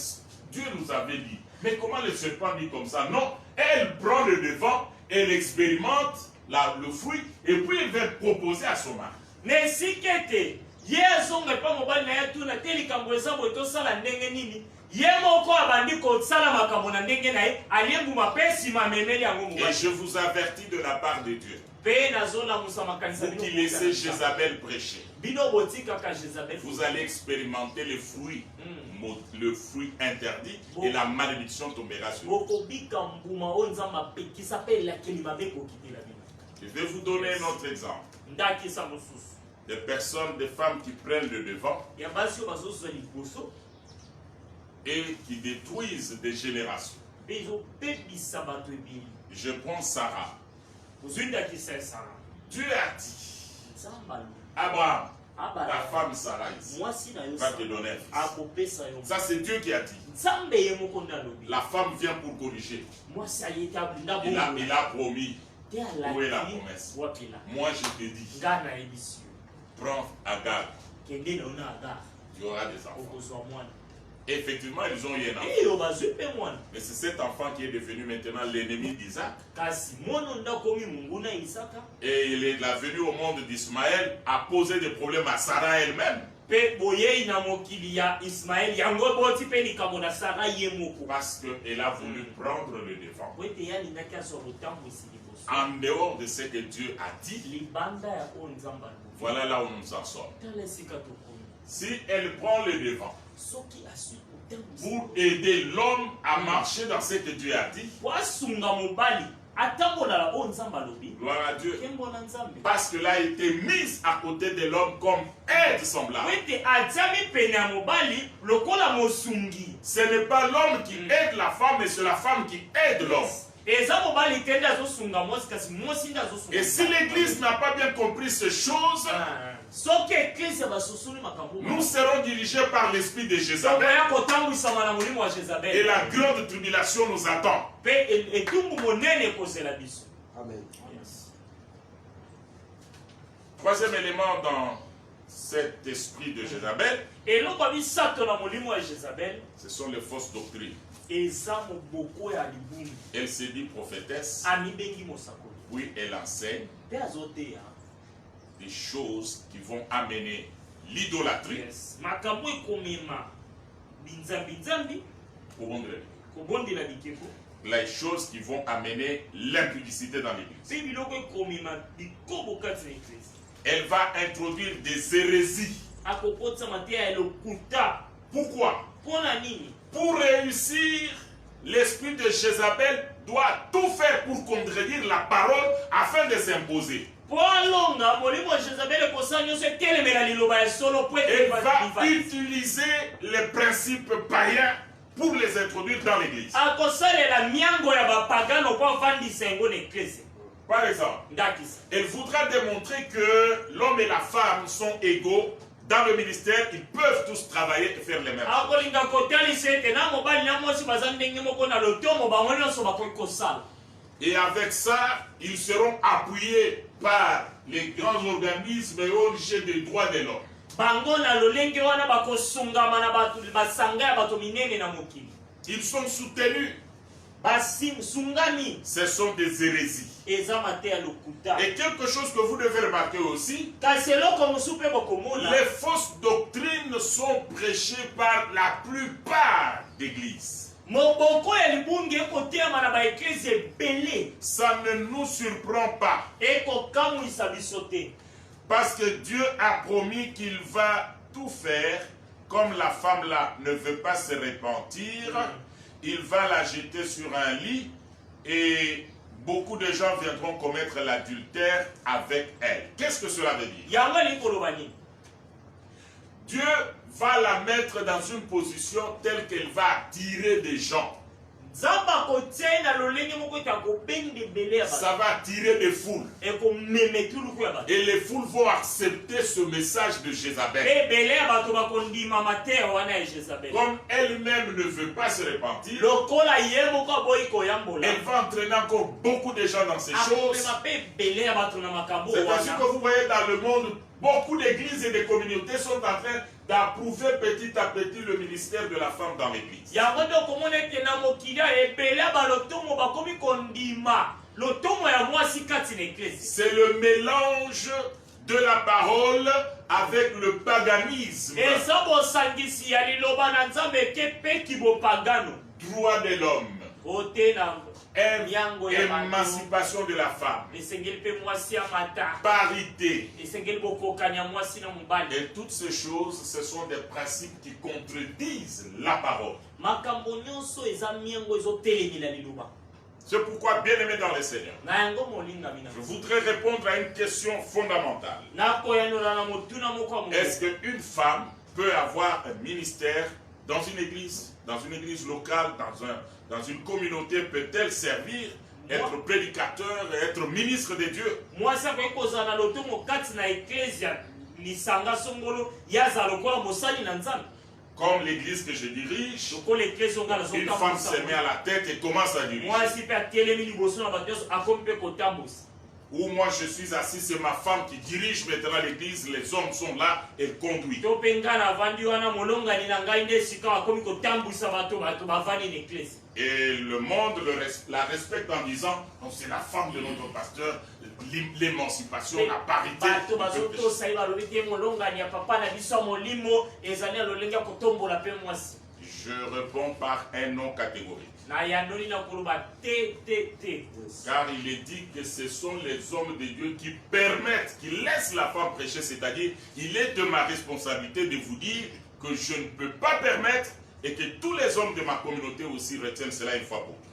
Dieu nous avait dit, mais comment le serpent dit comme ça? Non, elle prend le devant, elle expérimente le fruit, et puis elle va proposer à son mari. Na esika ete ye azonga epa mobali na ye tuna te likambo eza boye tosala ndenge nini ye moko abandi kosala makambo na ndenge na ye aliembuma mpe nsima amemeli yango Et mobali. je vous avertis de la part de Dieu, Mpe nazolamusa makanisa vous qui laissez Jézabel prêcher, bino botikaka Jézabel. vous allez expérimenter le fruit interdit, et la malédiction tombera sur vous. bokobika mbuma oyo nzambe apekisa mpe elakeli mabe ekokitela bino. Je vais vous donner un autre exemple. Ndakisa mosusu Des personnes, des femmes qui prennent le devant ya basi oyo bazozwa liboso et qui détruisent des générations. mpe ezopebisa bato ebili. Je prends Sarah. ozwi ndakisa ya Sara. Dieu a dit, nzambe alobi Abraham, ta abala femme Sarah ici mwasi na yo va te donner un fils. akopesa yo. Ça c'est Dieu qui a dit. nzambe ye moko nde alobi. La femme vient pour corriger. mwasi ayeti abunda Il a promis. te Où est la alaki promesse? wapela Moi je te dis, nga nayebisi yo prends Agar, kende na yo na Agar tu auras des enfants. okozwa mwana. Effectivement, ils ont eu un enfant. eyo bazwi mpe mwana Mais c'est cet enfant qui est devenu maintenant l'ennemi d'Isaac. kasi mwana oyo nde akomi mungu na Isaka Et la venue au monde d'Ismaël a posé des problèmes à Sarah elle-même. mpe boyei na mokili ya Ismaeli yango boti mpe likambo na Sara ye moko Parce qu'elle a voulu prendre le devant. po ete ye alingaki azwa kotambwisi liboso En dehors de ce que Dieu a dit, libanda ya oyo nzambe alobi. voilà là où nous en sommes. tala esika tokomi Si elle prend le devant soki aswi kotambwisi pour aider l'homme à marcher dans ce que Dieu a dit, po asunga mobali atambolala oyo nzambe alobi gloire à Dieu. nkembo na nzambe Parce qu'elle a été mise à côté de l'homme comme aide po semblable. ete atiami pene ya mobali lokola mosungi. Ce n'est pas l'homme qui aide la femme, mais c'est la femme qui aide l'homme. eza mobali te nde azosunga mwasi kasi mwasi nde azosunga Et si l'Église n'a pas bien compris ces choses, soki eklise ya basusuli makambo nous serons dirigés par l'esprit de Jézabel tokoya kotambwisama na molimo wa et Jezabel la grande tribulation nous attend. mpe etumbu monene ekozela biso. Amen. Troisième élément dans cet esprit de Jézabel, eloko misato na molimo ya Jezabel ce sont les fausses doctrines. eza moboko ya libungi. Elle se dit prophétesse, amibengi mosakoli puis elle enseigne mpe azoteya des choses qui vont amener l'idolâtrie. yes. makambo ekomema binzambi Au bon Dieu. kobondela bikeko Les choses qui vont amener l'impudicité dans l'Église. mpe biloko ekomema bikobo kati na eklise. Elle va introduire des hérésies. akokotisa mateya ya lokuta. Pourquoi? mpo na nini? Pour réussir, l'esprit de Jézabel doit tout faire pour contredire la parole afin de s'imposer. Elle va utiliser les principes païens pour les introduire dans l'église. Par exemple, elle voudra démontrer que l'homme et la femme sont égaux dans le ministère, ils peuvent tous travailler et faire les mêmes choses. Et avec ça, ils seront appuyés par les grands organismes et ONG des droits de l'homme. Ils sont soutenus. Ce sont des hérésies. Et quelque chose que vous devez remarquer aussi, les fausses doctrines sont prêchées par la plupart d'églises. Ça ne nous surprend pas. Parce que Dieu a promis qu'il va tout faire. Comme la femme là ne veut pas se repentir, il va la jeter sur un lit et beaucoup de gens viendront commettre l'adultère avec elle. Qu'est-ce que cela veut dire? Dieu va la mettre dans une position telle qu'elle va attirer des gens. Ça va attirer des foules. Et les foules vont accepter ce message de Jézabel. Comme elle-même ne veut pas se repentir, elle va entraîner encore beaucoup de gens dans ces choses. C'est ainsi que vous voyez dans le monde, beaucoup d'églises et de communautés sont en train d'approuver petit à petit le ministère de la femme dans l'église. C'est le mélange de la parole avec le paganisme. Droit de l'homme. Émancipation de la femme, parité, et toutes ces choses, ce sont des principes qui contredisent la parole. C'est pourquoi, bien aimé dans le Seigneur, je voudrais répondre à une question fondamentale. Est-ce qu'une femme peut avoir un ministère dans une église locale, dans une communauté? Peut-elle servir, être prédicateur, être ministre de Dieu? Comme l'église que je dirige, une femme se met à la tête et commence à diriger. Où moi je suis assis, c'est ma femme qui dirige maintenant l'église, les hommes sont là, elle conduit. Et le monde la respecte en disant, oh, c'est la femme de notre pasteur, l'émancipation, la parité. Je réponds par un non catégorique. Car il est dit que ce sont les hommes de Dieu qui permettent, qui laissent la femme prêcher, c'est-à-dire, il est de ma responsabilité de vous dire que je ne peux pas permettre et que tous les hommes de ma communauté aussi retiennent cela une fois pour toutes.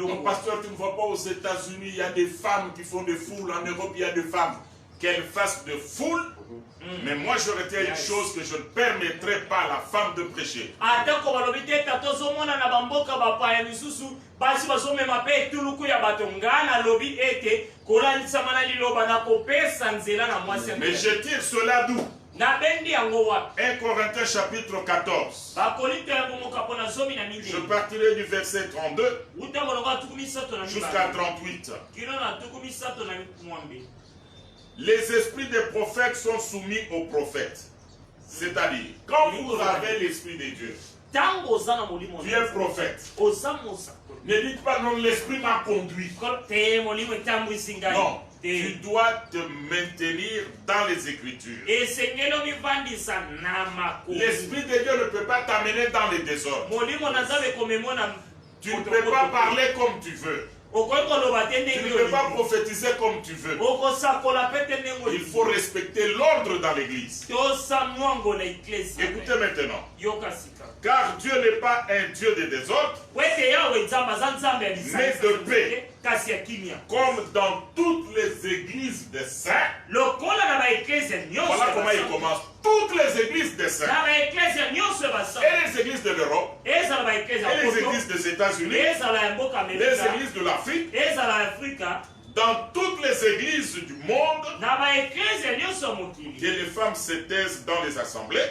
Mon pasteur, tu ne vois pas aux États-Unis, il y a des femmes qui font des foules, en Europe il y a des femmes qu'elles fassent de foules. Mais moi je retiens une chose, que je ne permettrai pas à la femme de prêcher. Mais je tire cela d'où? 1 Corinthiens chapitre 14. Je partirai du verset 32 jusqu'à 38. Les esprits des prophètes sont soumis aux prophètes. C'est-à-dire, quand vous avez l'esprit de Dieu, tu es prophète. Ne dites pas non, l'esprit m'a conduit. Non, tu dois te maintenir dans les Écritures. L'esprit de Dieu ne peut pas t'amener dans les désordres. Tu ne peux pas parler comme tu veux. Tu ne peux pas prophétiser comme tu veux. Il faut respecter l'ordre dans l'église. Écoutez maintenant. Car Dieu n'est pas un Dieu de désordre, mais de paix. Comme dans toutes les églises des saints. Voilà comment il commence. Toutes les églises des saints. Et les églises de l'Europe. Et les églises des États-Unis. Les églises de l'Afrique. Dans toutes les églises du monde, que les femmes se taisent dans les assemblées,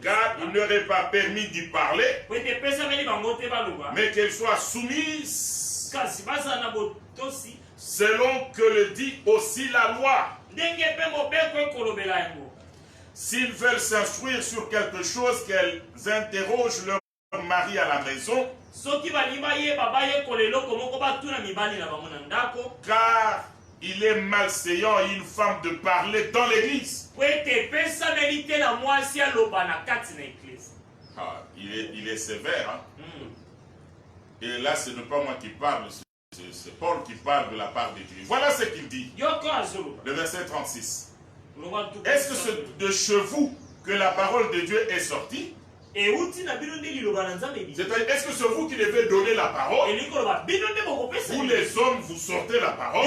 car il n'aurait pas permis d'y parler, mais qu'elles soient soumises selon que le dit aussi la loi. S'ils veulent s'instruire sur quelque chose, qu'elles interrogent leur mari à la maison, car il est malséant à une femme de parler dans l'église. Il est sévère. Hein? Et là, ce n'est pas moi qui parle, c'est Paul qui parle de la part de Dieu. Voilà ce qu'il dit. Le verset 36. Est-ce que c'est de chez vous que la parole de Dieu est sortie? C'est-à-dire, est-ce que c'est vous qui devez donner la parole? Vous les hommes, vous sortez la parole?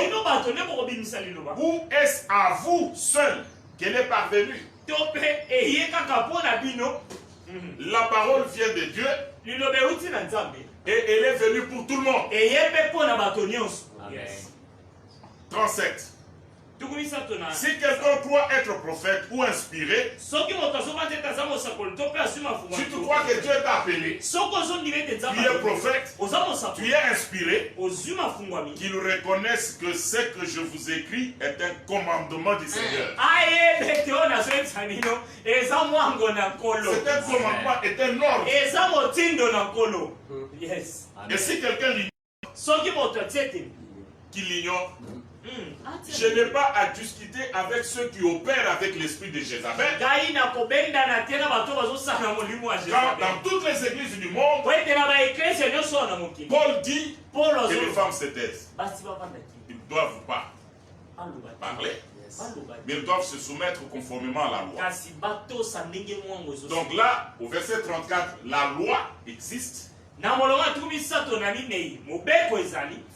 Ou est-ce à vous seul qu'elle est parvenue? La parole vient de Dieu et elle est venue pour tout le monde. 37. Si quelqu'un croit être prophète ou inspiré, si tu crois que Dieu t'a appelé, tu es prophète, tu es inspiré, qu'ils reconnaissent que ce que je vous écris est un commandement du Seigneur. C'est un commandement, est un ordre. Et si quelqu'un l'ignore, qu'il l'ignore, je n'ai pas à discuter avec ceux qui opèrent avec l'esprit de Jézabel. Car dans toutes les églises du monde, Paul dit que les femmes se taisent. Ils ne doivent pas parler, mais ils doivent se soumettre conformément à la loi. Donc là, au verset 34, la loi existe. Il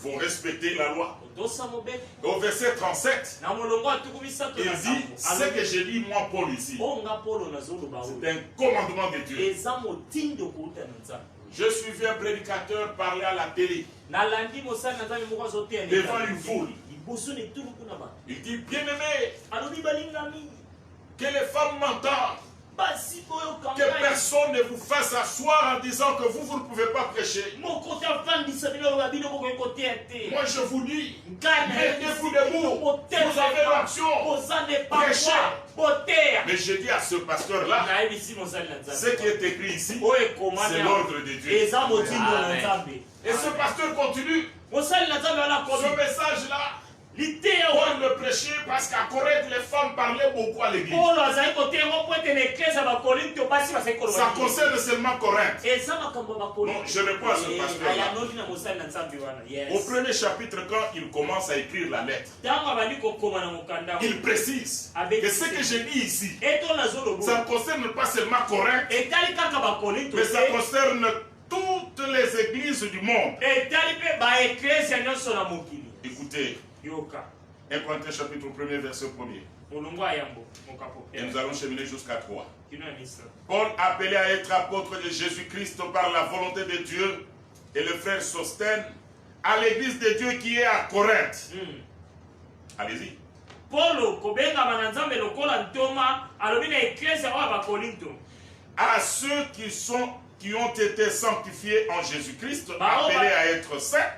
faut respecter la loi. Au verset 37, il dit, ce que je lis moi Paul ici, c'est un commandement de Dieu. Je suivais un prédicateur parler à la télé, devant une foule. Il dit, bien-aimé, que les femmes m'entendent. Que personne ne vous fasse asseoir en disant que vous ne pouvez pas prêcher. Moi je vous dis, mettez-vous debout, vous avez l'action, prêchez. Mais je dis à ce pasteur-là, ce qui est écrit ici, c'est l'ordre de Dieu. Et ce pasteur continue, ce message-là, Paul le prêchait parce qu'à Corinthe, les femmes parlaient beaucoup à l'église. Ça concerne seulement Corinthe. Non, je réponds à ce pasteur-là. Au premier chapitre, quand il commence à écrire la lettre, il précise que ce que je dis ici, ça ne concerne pas seulement Corinthe, mais ça concerne toutes les églises du monde. Écoutez. 1 Corinthiens chapitre 1er verset 1er. Et nous allons cheminer jusqu'à 3. Paul, appelé à être apôtre de Jésus-Christ par la volonté de Dieu, et le frère Sosthène, à l'église de Dieu qui est à Corinthe. Allez-y. À ceux qui ont été sanctifiés en Jésus-Christ, appelés à être saints,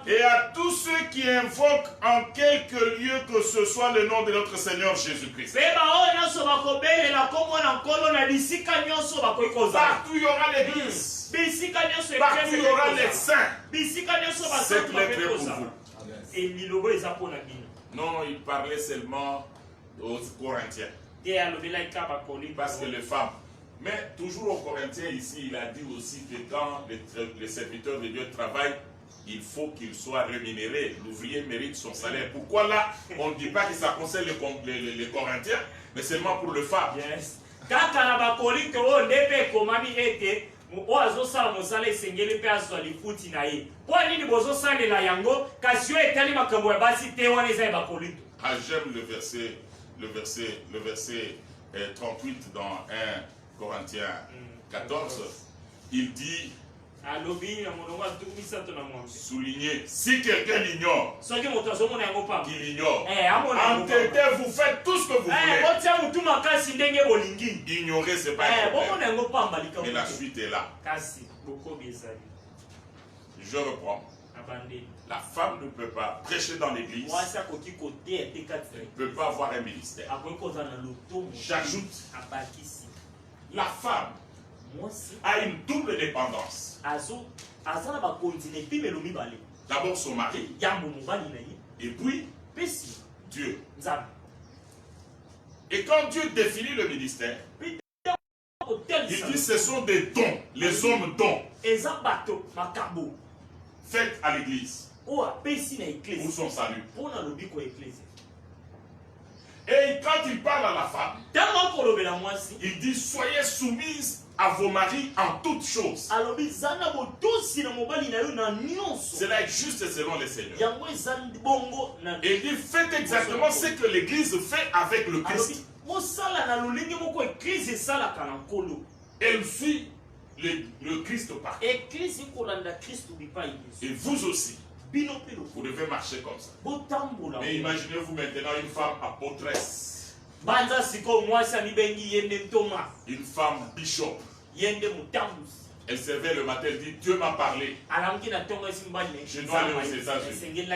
et à tous ceux qui invoquent en quelque lieu que ce soit le nom de notre Seigneur Jésus-Christ. Partout il y aura l'église. Partout il y aura les saints. Cette lettre est pour vous. Non, il parlait seulement aux Corinthiens. Parce que les femmes Mais toujours aux Corinthiens ici, il a dit aussi que quand les serviteurs de Dieu travaillent, il faut qu'il soit rémunéré. L'ouvrier mérite son salaire. Pourquoi là, on ne dit pas que ça concerne les Corinthiens, mais seulement pour le femme. Yes. Kaka na bakolinto o ndebe komami ete o azosala mosala esengeli pe azwa lifuti na ye. Po nini bozosalela yango kasi yo etali makambo ya basi te wana eza ya bakolinto. Ah, j'aime le verset 38 dans 1 Corinthiens 14. Il dit, souligner, si quelqu'un l'ignore, qu'il l'ignore. Entêtez, vous faites tout ce que vous voulez. Ignorer, c'est pas un problème. Mais la suite est là. Je reprends. La femme ne peut pas prêcher dans l'église. Elle ne peut pas avoir un ministère. J'ajoute, la femme a une double dépendance. D'abord son mari, et puis Dieu. Et quand Dieu définit le ministère, il dit ce sont des dons, les hommes dons, faits à l'église pour son salut. Et quand il parle à la femme, il dit soyez soumises à vos maris en toutes choses. Cela est juste selon les seigneurs. Et il dit faites exactement ce que l'église fait avec le Christ. Elle suit le Christ par. Et vous aussi, vous devez marcher comme ça. Mais imaginez-vous maintenant une femme apôtresse, une femme bishop. Elle servait le matin, elle dit Dieu m'a parlé. Je dois aller aux États-Unis.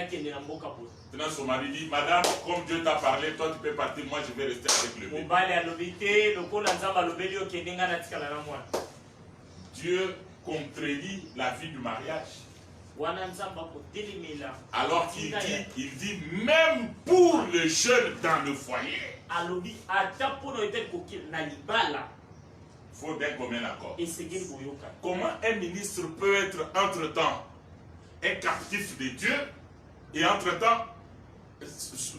Maintenant son mari dit madame, comme Dieu t'a parlé, toi tu peux partir, moi je vais rester avec le bébé. Dieu contredit la vie du mariage. Alors qu'il dit même pour le jeune dans le foyer, il faut d'un commun accord. Comment un ministre peut être entre-temps un captif de Dieu et entre-temps,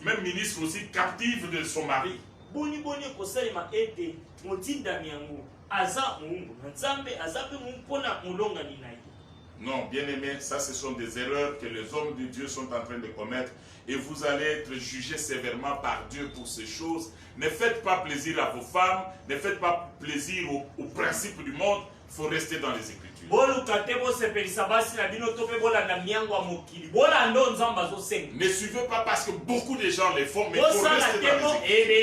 même ministre aussi captif de son mari? Non, bien aimé, ça ce sont des erreurs que les hommes de Dieu sont en train de commettre et vous allez être jugés sévèrement par Dieu pour ces choses. Ne faites pas plaisir à vos femmes, ne faites pas plaisir aux principes du monde, il faut rester dans les Écritures. Ne suivez pas parce que beaucoup de gens les font, mais il faut rester dans les Écritures.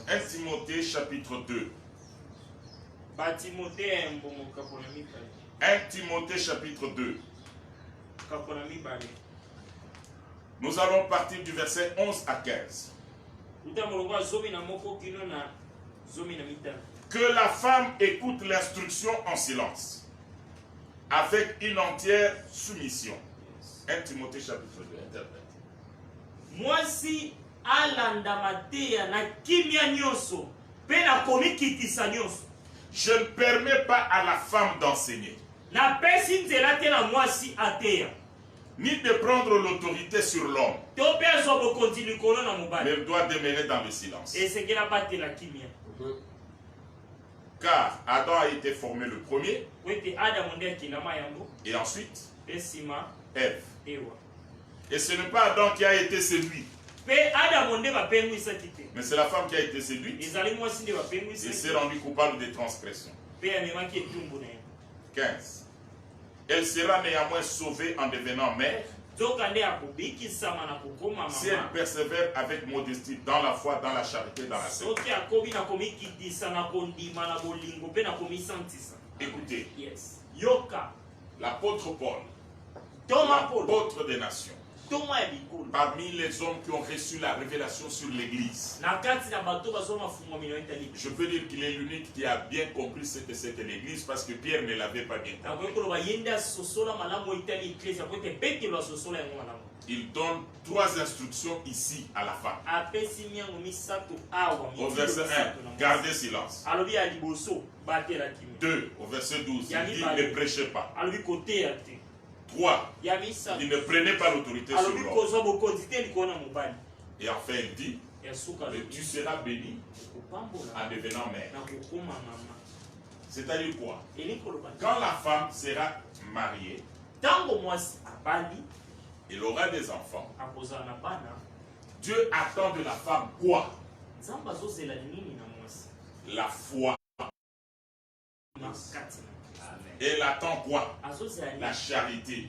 1 Timothée chapitre 2. 1 Timothée chapitre 2. Nous allons partir du verset 11 à 15. Que la femme écoute l'instruction en silence, avec une entière soumission. 1 Timothée chapitre 2, interprète. Mwasi alandamatea na kimia nyoso, pe na komikitisa nyoso. Je ne permets pas à la femme d'enseigner, ni de prendre l'autorité sur l'homme, mais elle doit demeurer dans le silence. Car Adam a été formé le premier, et ensuite Ève. Et ce n'est pas Adam qui a été séduit, mais c'est la femme qui a été séduite et s'est rendue coupable de transgression. 15. Elle sera néanmoins sauvée en devenant mère si elle persévère avec modestie dans la foi, dans la charité, dans la sainteté. Écoutez, l'apôtre Paul, l'apôtre des nations, parmi les hommes qui ont reçu la révélation sur l'église, je peux dire qu'il est l'unique qui a bien compris ce que c'était l'église parce que Pierre ne l'avait pas bien compris. Il donne 3 instructions ici à la femme. Au verset 1, gardez silence. 2, au verset 12, il dit ne prêchez pas. 3, il ne prenait pas l'autorité sur l'homme. Et enfin il dit, tu seras béni en devenant mère. C'est-à-dire quoi? Quand la femme sera mariée, il aura des enfants. Dieu attend de la femme quoi? La foi. Et elle attend quoi? La charité.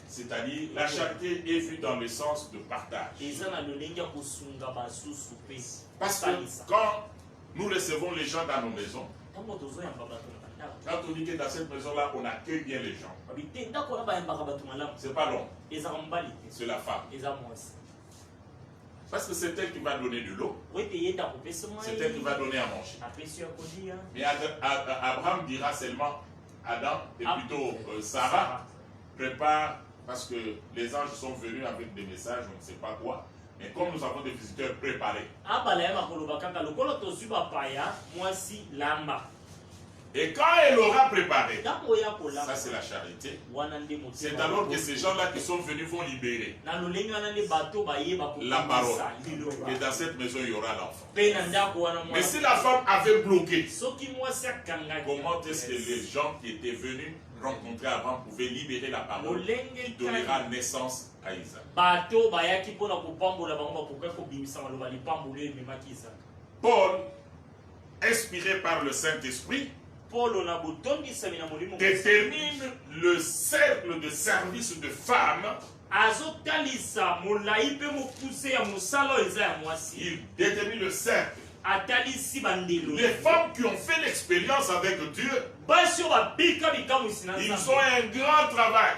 C'est-à-dire, la charité est vue dans le sens de partage. Parce que quand nous recevons les gens dans nos maisons, quand on dit que dans cette maison-là, on accueille bien les gens, c'est pas l'homme, c'est la femme. Parce que c'est elle qui va donner de l'eau, c'est elle qui va donner à manger. Mais Abraham dira seulement, Adam, et plutôt Sarah, prépare, parce que les anges sont venus avec des messages, on ne sait pas quoi. Mais comme nous avons des visiteurs préparés. Et quand elle aura préparé, ça c'est la charité. C'est alors que ces gens-là qui sont venus vont libérer la parole. Et dans cette maison, il y aura l'enfant. Mais si la femme avait bloqué, comment est-ce que les gens qui étaient venus rencontrer avant pouvaient libérer la parole qui donnera naissance à Isaac? Paul, inspiré par le Saint-Esprit, détermine le cercle de service de femmes. Il détermine le cercle. Les femmes qui ont fait l'expérience avec Dieu, ils ont un grand travail.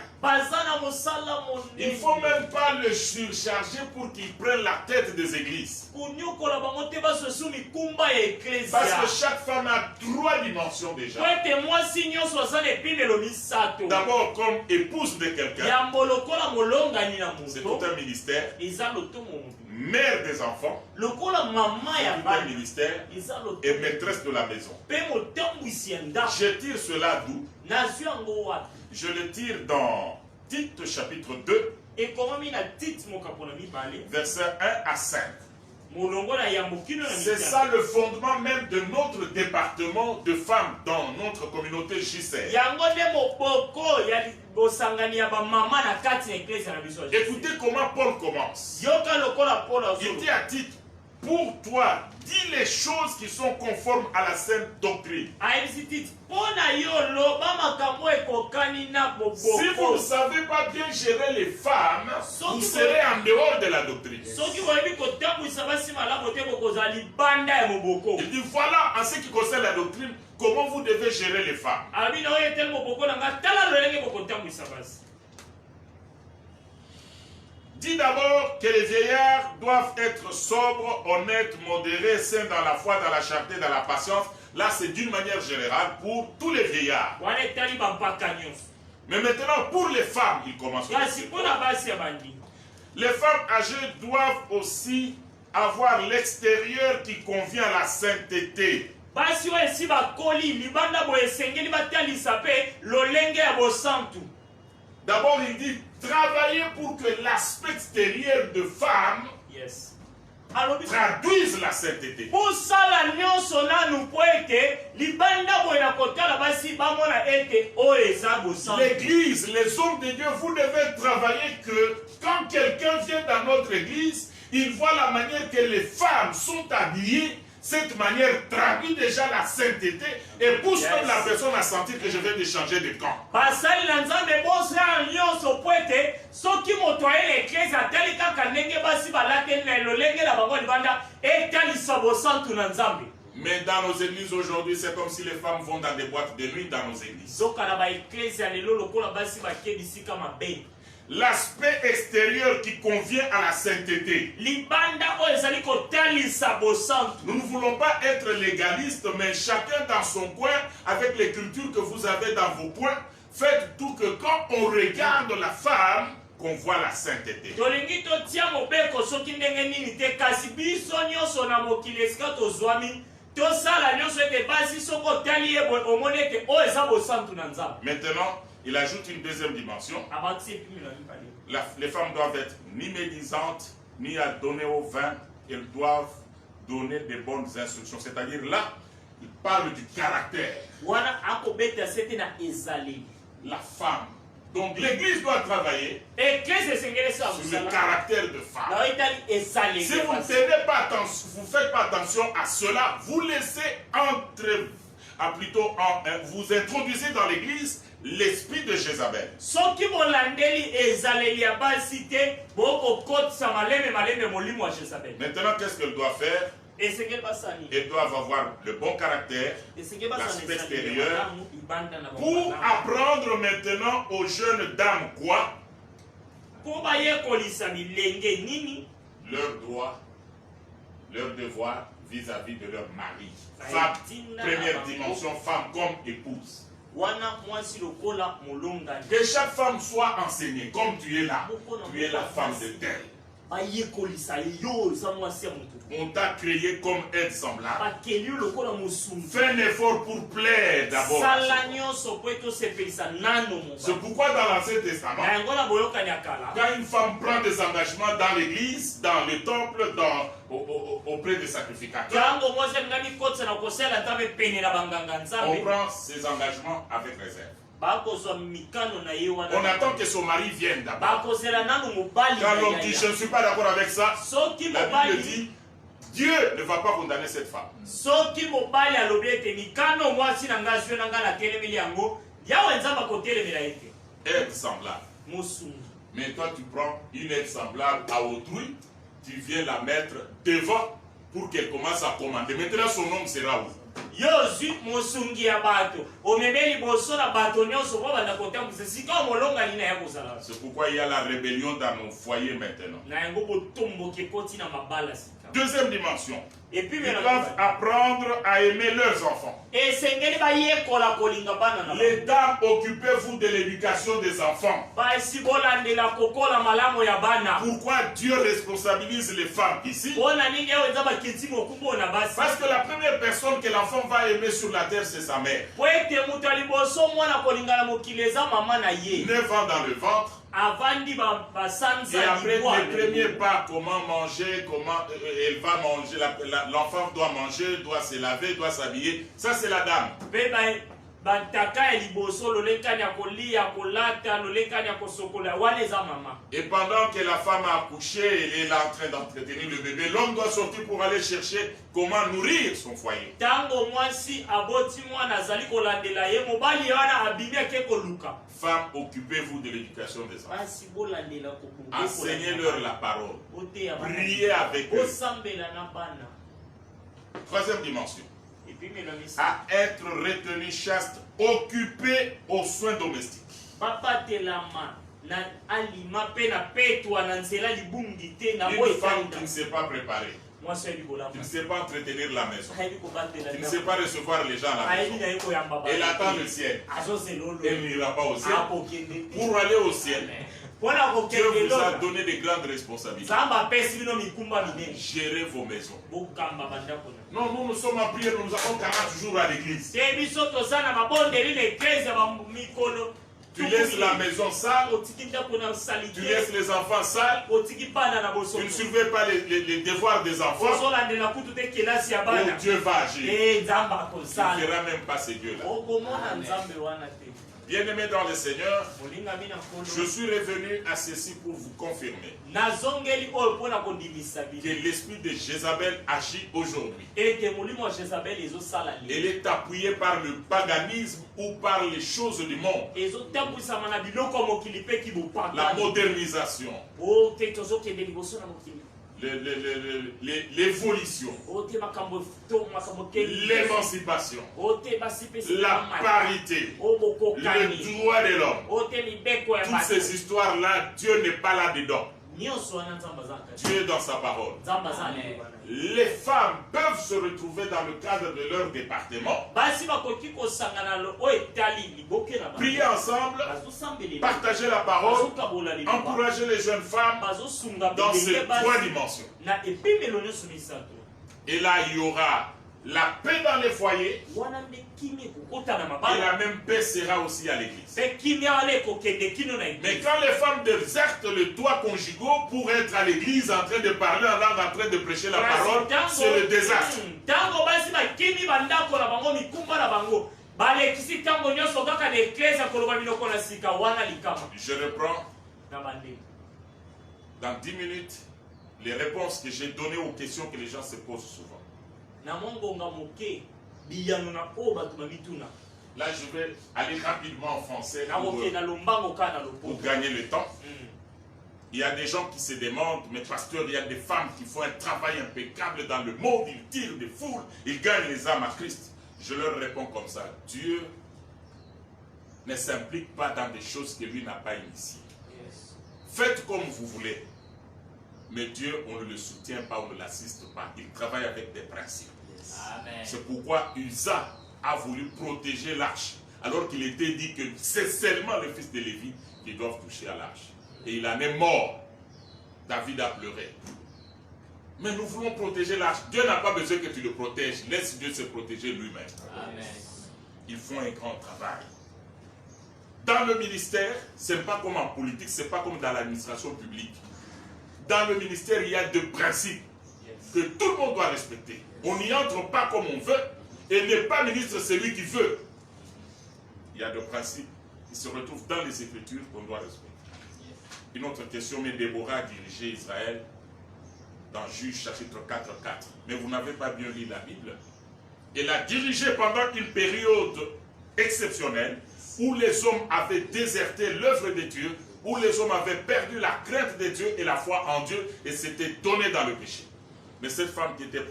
Il ne faut même pas le surcharger pour qu'ils prennent la tête des églises. Parce que chaque femme a 3 dimensions déjà. D'abord comme épouse de quelqu'un, c'est tout un ministère. Mère des enfants, un ministère, et maîtresse de la maison. Je tire cela d'où? Je le tire dans Tite chapitre 2, versets 1 à 5. C'est ça le fondement même de notre département de femmes dans notre communauté JCR. Écoutez comment Paul commence. Il dit à Tite, pour toi, dis les choses qui sont conformes à la sainte doctrine. Si vous ne savez pas bien gérer les femmes, vous serez en dehors de la doctrine. Il dit voilà, en ce qui concerne la doctrine, comment vous devez gérer les femmes. Dit d'abord que les vieillards doivent être sobres, honnêtes, modérés, saints dans la foi, dans la charité, dans la patience. Là, c'est d'une manière générale pour tous les vieillards. Mais maintenant, pour les femmes, il commence. Les femmes âgées doivent aussi avoir l'extérieur qui convient à la sainteté. D'abord, il dit travailler pour que l'aspect extérieur de femme traduise la sainteté. L'église, les hommes de Dieu, vous devez travailler que quand quelqu'un vient dans notre église, il voit la manière que les femmes sont habillées. Cette manière traduit déjà la sainteté et pousse même la personne à sentir que je vais te changer de camp. Mais dans nos églises aujourd'hui, c'est comme si les femmes vont dans des boîtes de nuit dans nos églises. l'aspect extérieur qui convient à la sainteté. Nous ne voulons pas être légalistes, mais chacun dans son coin, avec les cultures que vous avez dans vos coins, faites tout que quand on regarde la femme, qu'on voit la sainteté. Maintenant, il ajoute une deuxième dimension. Les femmes doivent être ni médisantes, ni à donner au vin. Elles doivent donner des bonnes instructions. C'est-à-dire là, il parle du caractère. La femme. Donc l'église doit travailler sur le caractère de femme. Si vous ne tenez pas attention, vous ne faites pas attention à cela, vous laissez vous introduisez dans l'église l'esprit de Jézabel. Maintenant, qu'est-ce qu'elle doit faire? Elles doivent avoir le bon caractère, l'aspect extérieur, pour apprendre maintenant aux jeunes dames quoi? Leurs droits, leurs devoirs vis-à-vis de leur mari. Femme, première dimension, femme comme épouse. Que chaque femme soit enseignée, comme tu es là, tu es la femme de tel. On t'a créé comme être semblable. Fais un effort pour plaire d'abord. C'est pourquoi dans l'Ancien Testament, quand une femme prend des engagements dans l'église, dans le temple, auprès des sacrificateurs, on prend ses engagements avec réserve. On attend que son mari vienne d'abord. Quand l'homme dit je ne suis pas d'accord avec ça, la Bible dit Dieu ne va pas condamner cette femme. Aide semblable. Mais toi tu prends une aide semblable à autrui, tu viens la mettre devant pour qu'elle commence à commander. Maintenant son homme sera où? C'est pourquoi il y a la rébellion dans nos foyers maintenant. Deuxième dimension. Ils doivent apprendre à aimer leurs enfants. Les dames, occupez-vous de l'éducation des enfants. Pourquoi Dieu responsabilise les femmes ici? Parce que la première personne que l'enfant va aimer sur la terre, c'est sa mère. 9 ans dans le ventre. Et après les premiers pas, comment manger, comment elle va manger, l'enfant doit manger, doit se laver, doit s'habiller. Ça c'est la dame. Et pendant que la femme a accouché, elle est là en train d'entretenir le bébé, l'homme doit sortir pour aller chercher comment nourrir son foyer. Femmes, occupez-vous de l'éducation des enfants. Enseignez-leur la parole. Priez avec eux. Troisième dimension. À être retenu chaste, occupé aux soins domestiques. Une femme qui ne s'est pas préparée, qui ne sait pas entretenir la maison, qui ne sait pas recevoir les gens à la maison, elle attend le ciel. Elle n'ira pas au ciel. Pour aller au ciel, Dieu vous a donné de grandes responsabilités. Gérez vos maisons. Non, nous sommes en prière, nous avons 40 jours à l'église. Tu laisses la maison sale, tu laisses les enfants sales, tu ne surveilles pas les devoirs des enfants. Oh, Dieu va agir. Tu ne feras même pas ces dieux-là. Bien-aimés dans le Seigneur, je suis revenu à ceci pour vous confirmer que l'esprit de Jézabel agit aujourd'hui. Elle est appuyée par le paganisme ou par les choses du monde. La modernisation. l'évolution, l'émancipation, la parité, le droit de l'homme. Toutes ces histoires-là, Dieu n'est pas là-dedans. Dieu est dans sa parole. Les femmes peuvent se retrouver dans le cadre de leur département, prier ensemble, partager la parole, encourager les jeunes femmes dans ces trois dimensions. Et là, il y aura la paix dans les foyers et la même paix sera aussi à l'église. Mais quand les femmes désertent le toit conjugal pour être à l'église en train de parler en langue, en train de prêcher la parole, c'est le désastre. Je reprends dans 10 minutes les réponses que j'ai données aux questions que les gens se posent souvent. Là, je vais aller rapidement en français pour gagner le temps. Il y a des gens qui se demandent, mais pasteur, il y a des femmes qui font un travail impeccable dans le monde, ils tirent des foules, ils gagnent les âmes à Christ. Je leur réponds comme ça, Dieu ne s'implique pas dans des choses que lui n'a pas initiées. Faites comme vous voulez. Mais Dieu, on ne le soutient pas, on ne l'assiste pas. Il travaille avec des principes. C'est pourquoi Uza a voulu protéger l'arche, alors qu'il était dit que c'est seulement les fils de Lévi qui doivent toucher à l'arche. Et il en est mort. David a pleuré. Mais nous voulons protéger l'arche. Dieu n'a pas besoin que tu le protèges. Laisse Dieu se protéger lui-même. Ils font un grand travail. Dans le ministère, ce n'est pas comme en politique, ce n'est pas comme dans l'administration publique. Dans le ministère, il y a deux principes que tout le monde doit respecter. On n'y entre pas comme on veut, et n'est pas ministre celui qui veut. Il y a deux principes qui se retrouvent dans les Écritures qu'on doit respecter. Une autre question, mais Déborah a dirigé Israël dans Juges chapitre 4. Mais vous n'avez pas bien lu la Bible. Elle a dirigé pendant une période exceptionnelle où les hommes avaient déserté l'œuvre de Dieu, où les hommes avaient perdu la crainte de Dieu et la foi en Dieu et s'étaient donnés dans le péché. Mais cette femme qui était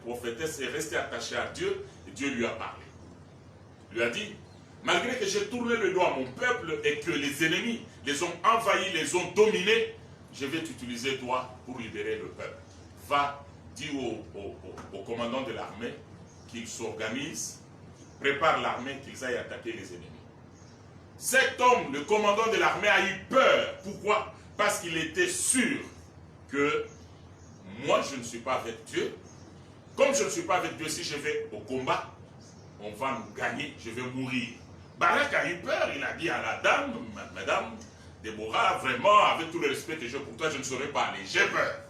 prophétesse est restée attachée à Dieu et Dieu lui a parlé. Il lui a dit, malgré que j'ai tourné le dos à mon peuple et que les ennemis les ont envahis, les ont dominés, je vais t'utiliser toi pour libérer le peuple. Va, dis au commandant de l'armée qu'il s'organise, prépare l'armée, qu'ils aillent attaquer les ennemis. Cet homme, le commandant de l'armée, a eu peur. Pourquoi? Parce qu'il était sûr que moi, je ne suis pas avec Dieu. Comme je ne suis pas avec Dieu, si je vais au combat, on va nous gagner, je vais mourir. Barak a eu peur, il a dit à la dame, madame Déborah, vraiment, avec tout le respect que j'ai pour toi, je ne saurais pas aller, j'ai peur.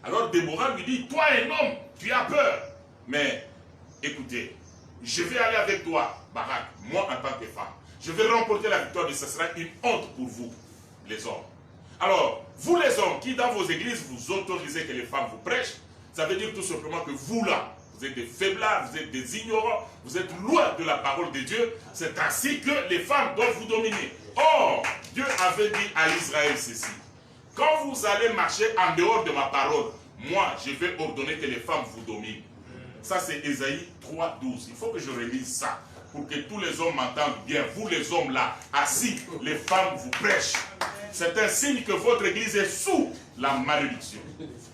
Alors Déborah lui dit, toi un homme, tu as peur. Mais écoutez, je vais aller avec toi, Barak, moi en tant que femme. Je vais remporter la victoire, mais ce sera une honte pour vous, les hommes. Alors, vous les hommes qui dans vos églises vous autorisez que les femmes vous prêchent, ça veut dire tout simplement que vous là, vous êtes des faiblards, vous êtes des ignorants, vous êtes loin de la parole de Dieu. C'est ainsi que les femmes doivent vous dominer. Or, Dieu avait dit à Israël ceci. Quand vous allez marcher en dehors de ma parole, moi, je vais ordonner que les femmes vous dominent. Ça, c'est Ésaïe 3:12. Il faut que je relise ça pour que tous les hommes m'entendent bien. Vous, les hommes là, assis, les femmes vous prêchent. C'est un signe que votre église est sous la malédiction.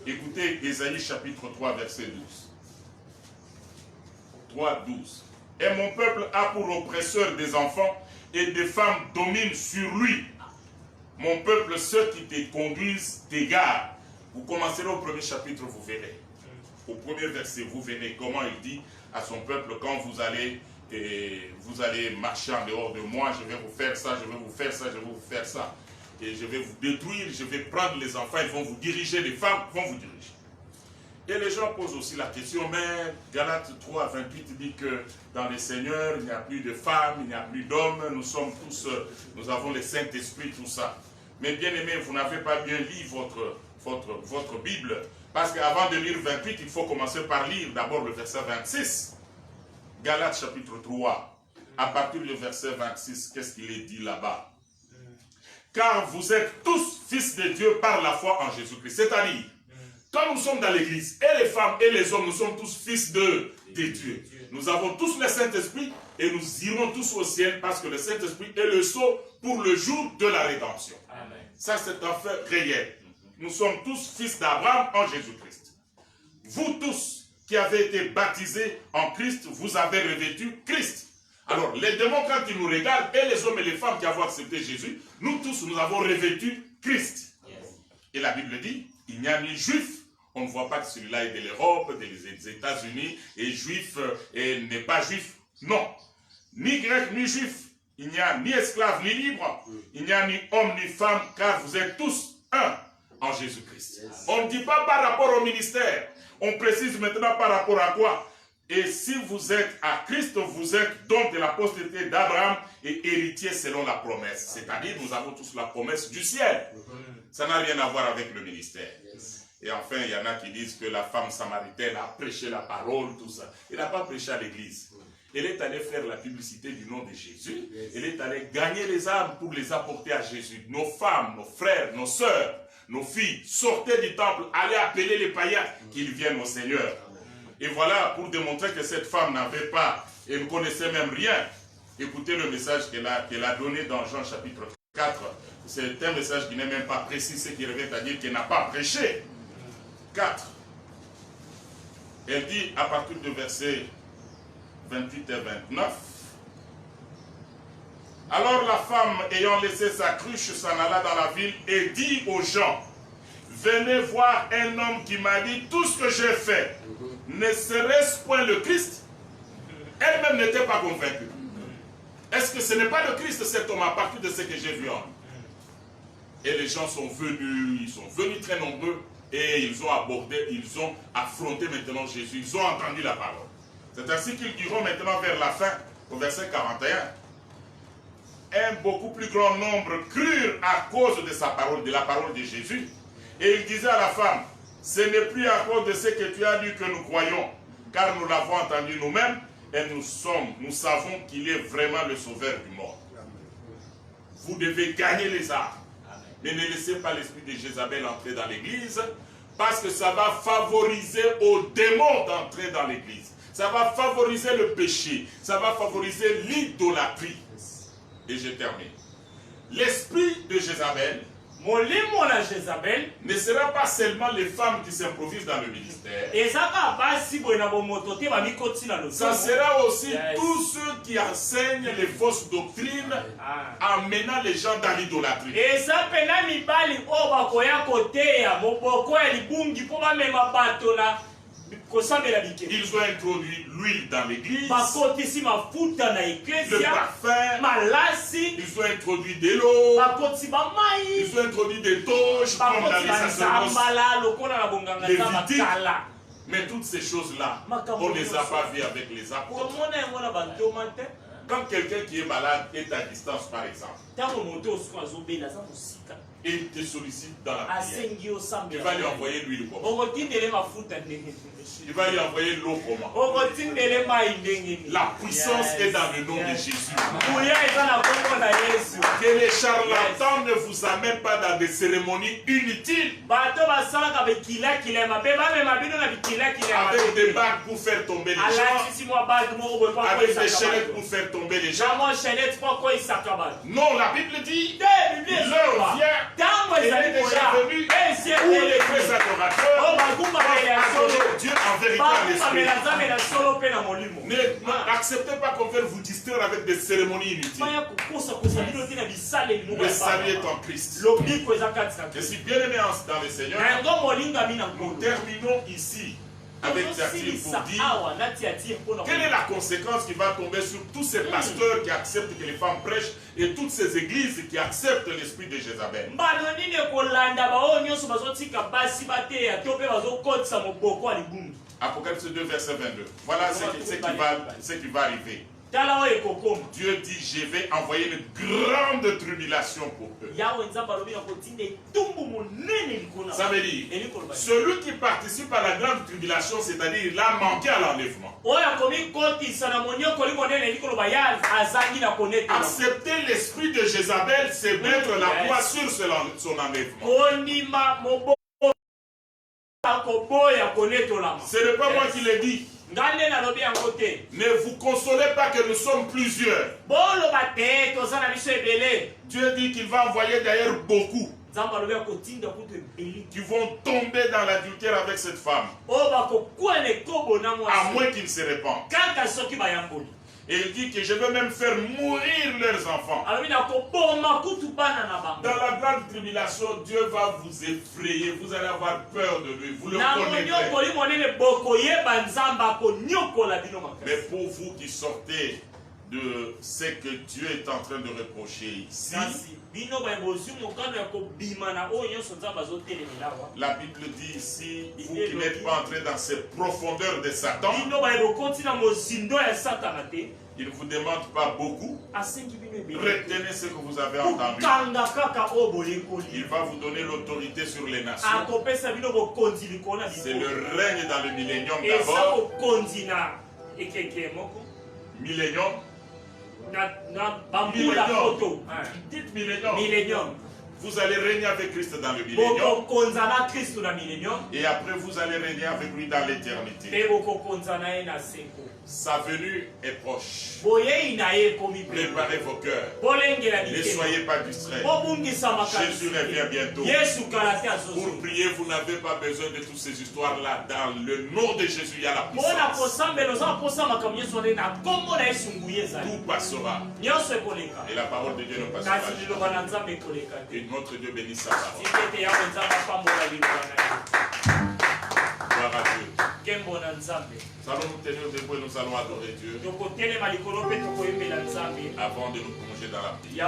Écoutez Ésaïe chapitre 3, verset 12. 3:12. Et mon peuple a pour oppresseur des enfants et des femmes dominent sur lui. Mon peuple, ceux qui te conduisent t'égarent. Vous commencerez au premier chapitre, vous verrez. Au premier verset, vous verrez comment il dit à son peuple, quand vous allez marcher en dehors de moi, je vais vous faire ça, je vais vous faire ça, je vais vous faire ça. Et je vais vous détruire, je vais prendre les enfants, ils vont vous diriger, les femmes vont vous diriger. Et les gens posent aussi la question, mais Galates 3, 28 dit que dans le Seigneur, il n'y a plus de femmes, il n'y a plus d'hommes, nous sommes tous, nous avons le Saint-Esprit, tout ça. Mais bien aimé, vous n'avez pas bien lu votre Bible, parce qu'avant de lire 28, il faut commencer par lire d'abord le verset 26. Galates chapitre 3, à partir du verset 26, qu'est-ce qu'il est dit là-bas? Car vous êtes tous fils de Dieu par la foi en Jésus-Christ. C'est-à-dire, quand nous sommes dans l'église, et les femmes et les hommes, nous sommes tous fils de Dieu. Nous avons tous le Saint-Esprit et nous irons tous au ciel parce que le Saint-Esprit est le sceau pour le jour de la rédemption. Amen. Ça, c'est un fait réel. Nous sommes tous fils d'Abraham en Jésus-Christ. Vous tous qui avez été baptisés en Christ, vous avez revêtu Christ. Alors, les démons, quand ils nous regardent, et les hommes et les femmes qui avons accepté Jésus, nous tous, nous avons revêtu Christ. Yes. Et la Bible dit, il n'y a ni juif. On ne voit pas que celui-là est de l'Europe, des États-Unis, et juif et n'est pas juif. Non. Ni grec, ni juif. Il n'y a ni esclave, ni libre. Il n'y a ni homme, ni femme, car vous êtes tous un en Jésus-Christ. Yes. On ne dit pas par rapport au ministère. On précise maintenant par rapport à quoi? Et si vous êtes à Christ, vous êtes donc de la postérité d'Abraham et héritier selon la promesse. C'est-à-dire, nous avons tous la promesse du ciel. Ça n'a rien à voir avec le ministère. Yes. Et enfin, il y en a qui disent que la femme samaritaine a prêché la parole, tout ça. Elle n'a pas prêché à l'église. Elle est allée faire la publicité du nom de Jésus. Elle est allée gagner les âmes pour les apporter à Jésus. Nos femmes, nos frères, nos sœurs, nos filles, sortez du temple, allez appeler les païens qu'ils viennent au Seigneur. Et voilà, pour démontrer que cette femme n'avait pas, et ne connaissait même rien, écoutez le message qu'elle a donné dans Jean chapitre 4. C'est un message qui n'est même pas précis, ce qui revient à dire qu'elle n'a pas prêché. 4. Elle dit à partir de versets 28 et 29. Alors la femme, ayant laissé sa cruche, s'en alla dans la ville et dit aux gens, venez voir un homme qui m'a dit tout ce que j'ai fait. Ne serait-ce point le Christ? Elle-même n'était pas convaincue. Est-ce que ce n'est pas le Christ, cet homme, à partir de ce que j'ai vu en lui? Et les gens sont venus, ils sont venus très nombreux. Et ils ont abordé, ils ont affronté maintenant Jésus. Ils ont entendu la parole. C'est ainsi qu'ils diront maintenant vers la fin, au verset 41. Un beaucoup plus grand nombre crurent à cause de sa parole, de la parole de Jésus. Et il disait à la femme, ce n'est plus à cause de ce que tu as dit que nous croyons, car nous l'avons entendu nous-mêmes, et nous savons qu'il est vraiment le sauveur du monde. Vous devez gagner les âmes. Mais ne laissez pas l'esprit de Jézabel entrer dans l'église, parce que ça va favoriser aux démons d'entrer dans l'église. Ça va favoriser le péché. Ça va favoriser l'idolâtrie. Et je termine. L'esprit de Jézabel ne sera pas seulement les femmes qui s'improvisent dans le ministère. Ça sera aussi tous ceux qui enseignent les fausses doctrines, amenant les gens dans l'idolâtrie. Ils ont introduit l'huile dans l'église, le parfum, ils ont introduit de l'eau, ils ont introduit des toges comme dans les sacerdoces, les vidiques. Mais toutes ces choses-là, on ne les a pas vues avec les apôtres. Quand quelqu'un qui est malade est à distance, par exemple, et il te sollicite dans la prière, tu vas lui envoyer l'huile comment? Tu vas lui envoyer l'eau comment? La puissance est dans le nom de Jésus. Que les charlatans ne vous amènent pas dans des cérémonies inutiles, avec des bagues pour faire tomber les gens, avec des chaînettes pour faire tomber les gens. Non, la Bible dit l'heure vient, il est déjà venu, où les vrais adorateurs vont adorer Dieu en vérité en esprit. N'acceptez pas qu'on vienne vous distraire avec des cérémonies inutiles. Le salut est en Christ. Je suis bien aimé dans le Seigneur. Nous terminons ici avec Thyatire pour dire quelle est la conséquence qui va tomber sur tous ces pasteurs qui acceptent que les femmes prêchent et toutes ces églises qui acceptent l'esprit de Jézabel. Apocalypse 2 verset 22. Voilà ce qui va arriver. Dieu dit, je vais envoyer une grande tribulation pour eux. Ça veut dire, celui qui participe à la grande tribulation, c'est-à-dire il a manqué à l'enlèvement. Accepter l'esprit de Jézabel, c'est mettre la foi sur son enlèvement. Ce n'est pas moi qui l'ai dit. Ne vous consolez pas que nous sommes plusieurs. Dieu dit qu'il va envoyer d'ailleurs beaucoup qui vont tomber dans l'adultère avec cette femme, à moins qu'ils ne se répandent. Et il dit que je veux même faire mourir leurs enfants. Dans la grande tribulation, Dieu va vous effrayer. Vous allez avoir peur de lui. Vous le connaîtrez. Mais pour vous qui sortez de ce que Dieu est en train de reprocher ici, la Bible dit ici, vous qui n'êtes pas entrés dans ces profondeurs de Satan, il ne vous demande pas beaucoup. Retenez ce que vous avez entendu. Il va vous donner l'autorité sur les nations. C'est le règne dans le millénium d'abord. Millénium. Dites millénium. Vous allez régner avec Christ dans le millénium. Et après vous allez régner avec lui dans l'éternité. Sa venue est proche. Préparez vos cœurs. Ne soyez pas distraits. Jésus revient bientôt. Pour prier, vous n'avez pas besoin de toutes ces histoires-là. Dans le nom de Jésus, il y a la puissance. Tout passera. Et la parole de Dieu ne passera jamais. Que notre Dieu bénisse sa parole. Gloire à Dieu. Nous allons nous tenir debout et nous allons adorer Dieu avant de nous plonger dans la prière.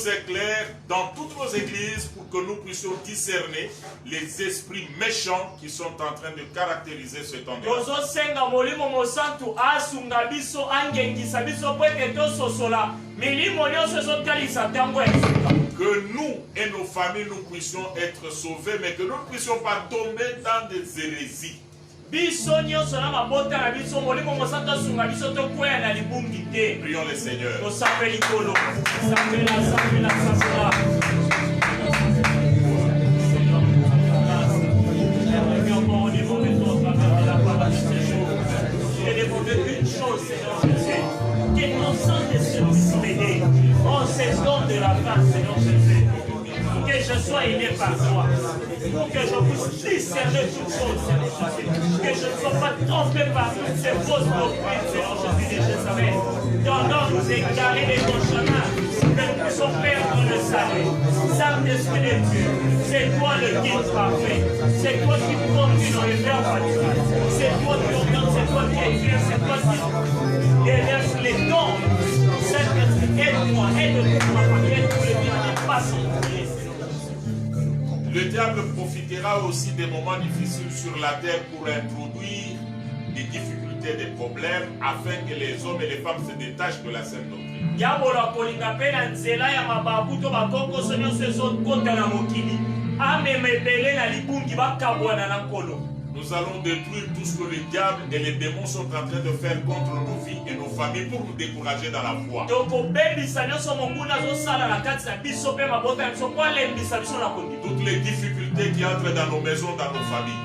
nous éclaire dans toutes nos églises pour que nous puissions discerner les esprits méchants qui sont en train de caractériser ce temps. Que nous et nos familles nous puissions être sauvés, mais que nous ne puissions pas tomber dans des hérésies. Prions le Seigneur. Une chose, Seigneur Jésus, que ton Saint-Esprit m'aide en ces temps de la fin, Seigneur Jésus, pour que je sois aidé par toi, pour que je puisse discerner toutes choses, Seigneur Jésus, que je ne sois pas trompé par toutes ces fausses doctrines, Seigneur Jésus de Jézabel, tendant nous égarer de ton chemin, que nous puissions perdre le salut. Saint-Esprit de Dieu, c'est toi le guide parfait, c'est toi qui conduis dans les vers pâturages, c'est toi qui ordonne, c'est toi qui éclaire, c'est toi qui déverse les dons. Saint-Esprit, aide-moi, aide toute ma famille, aide tous les biens, pas sans prier, Seigneur. Le diable profitera aussi des moments difficiles sur la terre pour introduire des difficultés, des problèmes, afin que les hommes et les femmes se détachent de la sainte doctrine. Nous allons détruire tout ce que le diable et les démons sont en train de faire contre nos vies et nos familles pour nous décourager dans la foi. Toutes les difficultés qui entrent dans nos maisons, dans nos familles,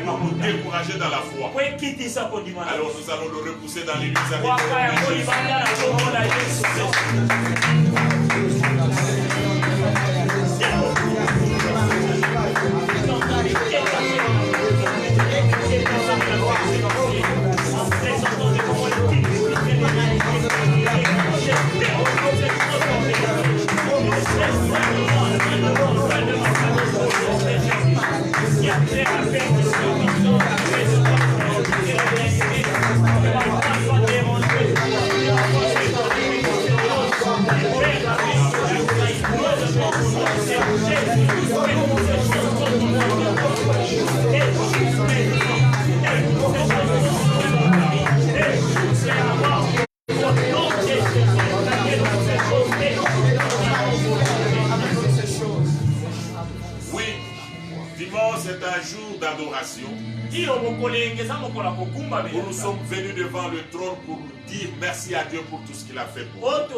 pour nous décourager dans la foi. Alors nous allons le repousser dans l'église avec c'est un jour d'adoration. Nous sommes venus devant le trône pour dire merci à Dieu pour tout ce qu'il a fait pour nous.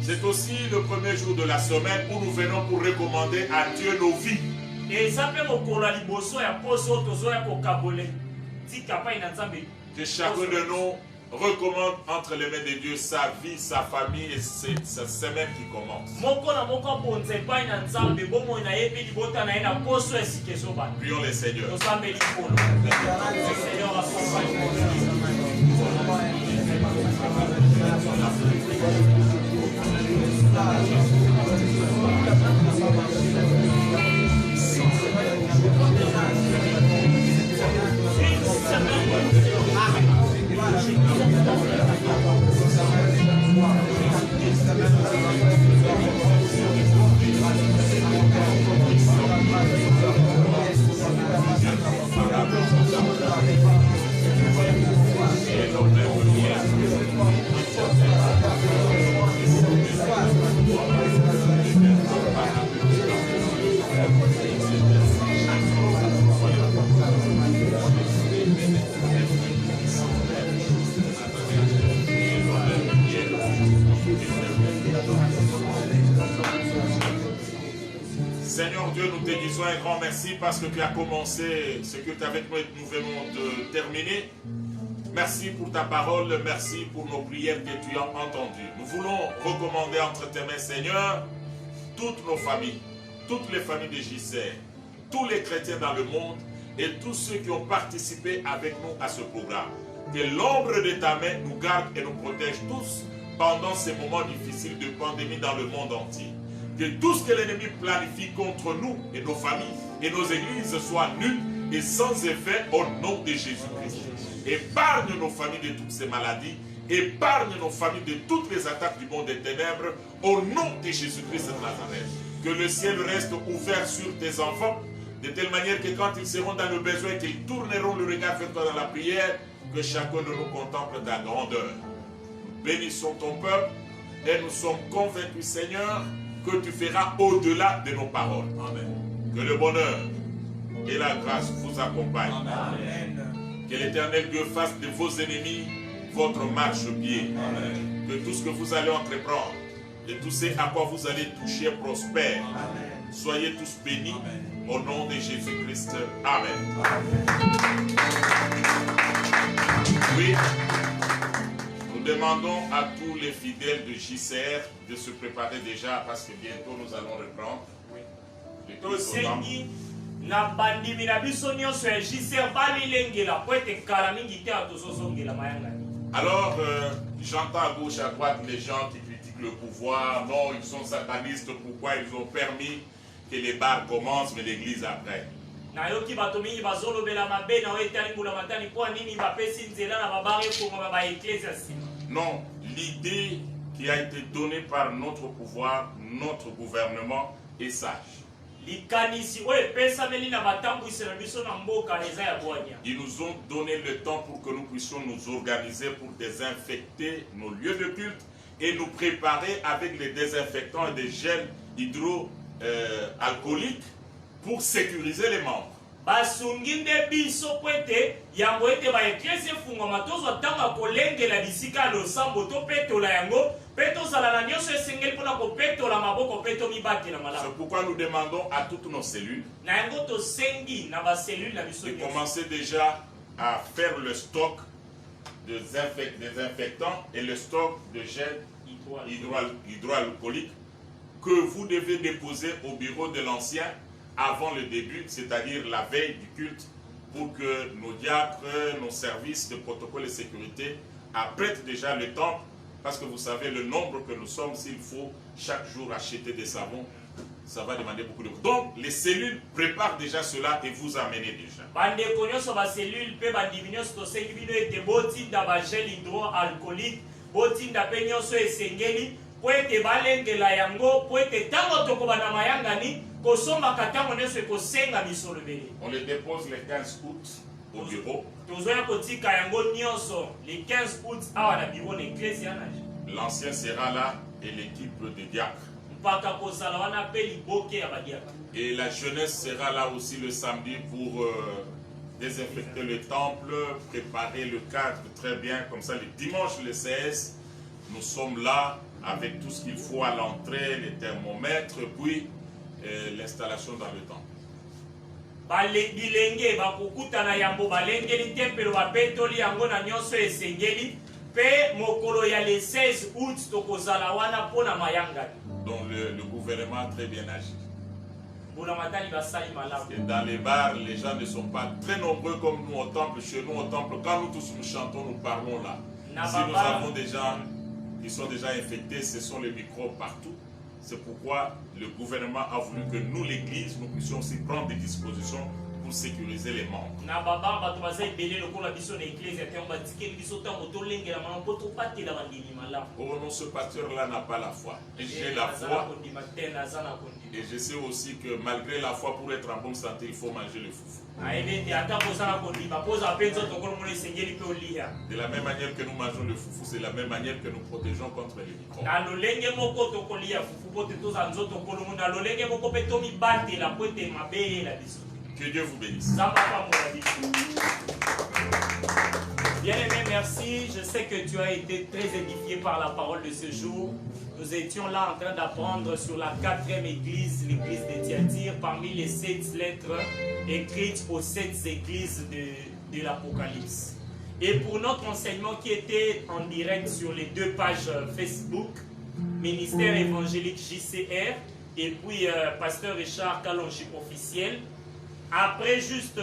C'est aussi le premier jour de la semaine où nous venons pour recommander à Dieu nos vies. Que chacun de nous recommande entre les mains de Dieu sa vie, sa famille et sa semaine qui commence. Prions le Seigneur. Seigneur Dieu, nous te disons un grand merci parce que tu as commencé ce que tu avais avec nous venons de terminer. Merci pour ta parole, merci pour nos prières que tu as entendues. Nous voulons recommander entre tes mains, Seigneur, toutes nos familles, toutes les familles de JCR, tous les chrétiens dans le monde et tous ceux qui ont participé avec nous à ce programme. Que l'ombre de ta main nous garde et nous protège tous pendant ces moments difficiles de pandémie dans le monde entier. Que tout ce que l'ennemi planifie contre nous et nos familles et nos églises soit nul et sans effet au nom de Jésus-Christ. Épargne nos familles de toutes ces maladies épargne nos familles de toutes les attaques du monde des ténèbres, au nom de Jésus-Christ de Nazareth. Que le ciel reste ouvert sur tes enfants, de telle manière que quand ils seront dans le besoin, qu'ils tourneront le regard vers toi dans la prière, que chacun de nous contemple ta grandeur. Nous bénissons ton peuple et nous sommes convaincus, Seigneur, que tu feras au-delà de nos paroles. Amen. Que le bonheur et la grâce vous accompagnent. Amen. Que l'Éternel Dieu fasse de vos ennemis votre marche-pied. Que tout ce que vous allez entreprendre et tout ce à quoi vous allez toucher prospère. Amen. Soyez tous bénis. Amen. Au nom de Jésus-Christ. Amen. Amen. Oui, nous demandons à tous les fidèles de JCR de se préparer déjà parce que bientôt nous allons reprendre. Oui. Alors, j'entends à gauche, à droite les gens qui critiquent le pouvoir. Non, ils sont satanistes. Pourquoi ils ont permis que les bars commencent, mais l'église après? Non, l'idée qui a été donnée par notre pouvoir, notre gouvernement est sage. Ils nous ont donné le temps pour que nous puissions nous organiser pour désinfecter nos lieux de culte et nous préparer avec les désinfectants et des gels hydroalcooliques pour sécuriser les membres. C'est pourquoi nous demandons à toutes nos cellules de commencer déjà à faire le stock des désinfectants et le stock de gel hydroalcoolique que vous devez déposer au bureau de l'ancien avant le début, c'est-à-dire la veille du culte, pour que nos diacres, nos services de protocole et sécurité apprêtent déjà le temple, parce que vous savez le nombre que nous sommes, s'il faut chaque jour acheter des savons, ça va demander beaucoup de temps. Donc, les cellules préparent déjà cela et vous amenez déjà. On les dépose le 15 août au bureau. L'ancien sera là et l'équipe de diacres. Et la jeunesse sera là aussi le samedi pour désinfecter le temple, préparer le cadre très bien. Comme ça, le dimanche, le 16, nous sommes là avec tout ce qu'il faut à l'entrée, les thermomètres, puis l'installation dans le temple. Donc le gouvernement a très bien agi. Parce que dans les bars, les gens ne sont pas très nombreux comme nous au temple. Chez nous au temple, quand nous tous nous chantons, nous parlons là. Si nous avons des gens qui sont déjà infectés, ce sont les microbes partout. C'est pourquoi le gouvernement a voulu que nous, l'Église, nous puissions aussi prendre des dispositions pour sécuriser les membres. Oh non, ce pasteur-là n'a pas la foi. J'ai la foi. Et je sais aussi que malgré la foi, pour être en bonne santé, il faut manger le foufou. De la même manière que nous mangeons le foufou, c'est la même manière que nous protégeons contre les microbes. Que Dieu vous bénisse. Bien-aimé, merci. Je sais que tu as été très édifié par la parole de ce jour. Nous étions là en train d'apprendre sur la 4e église, l'église de Thyatire, parmi les 7 lettres écrites aux 7 églises de l'Apocalypse. Et pour notre enseignement qui était en direct sur les 2 pages Facebook, Ministère évangélique JCR et puis Pasteur Richard Kalonji officiel, après juste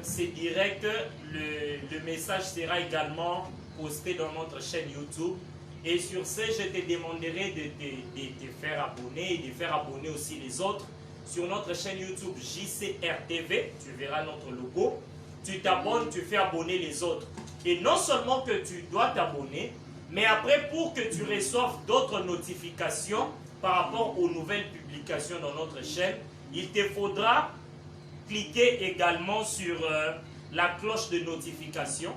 ces directs, le message sera également posté dans notre chaîne YouTube. Et sur ce, je te demanderai de te faire abonner et de faire abonner aussi les autres sur notre chaîne YouTube JCR TV. Tu verras notre logo. Tu t'abonnes, tu fais abonner les autres. Et non seulement que tu dois t'abonner, Mais après, pour que tu reçoives d'autres notifications par rapport aux nouvelles publications dans notre chaîne, il te faudra cliquer également sur la cloche de notification.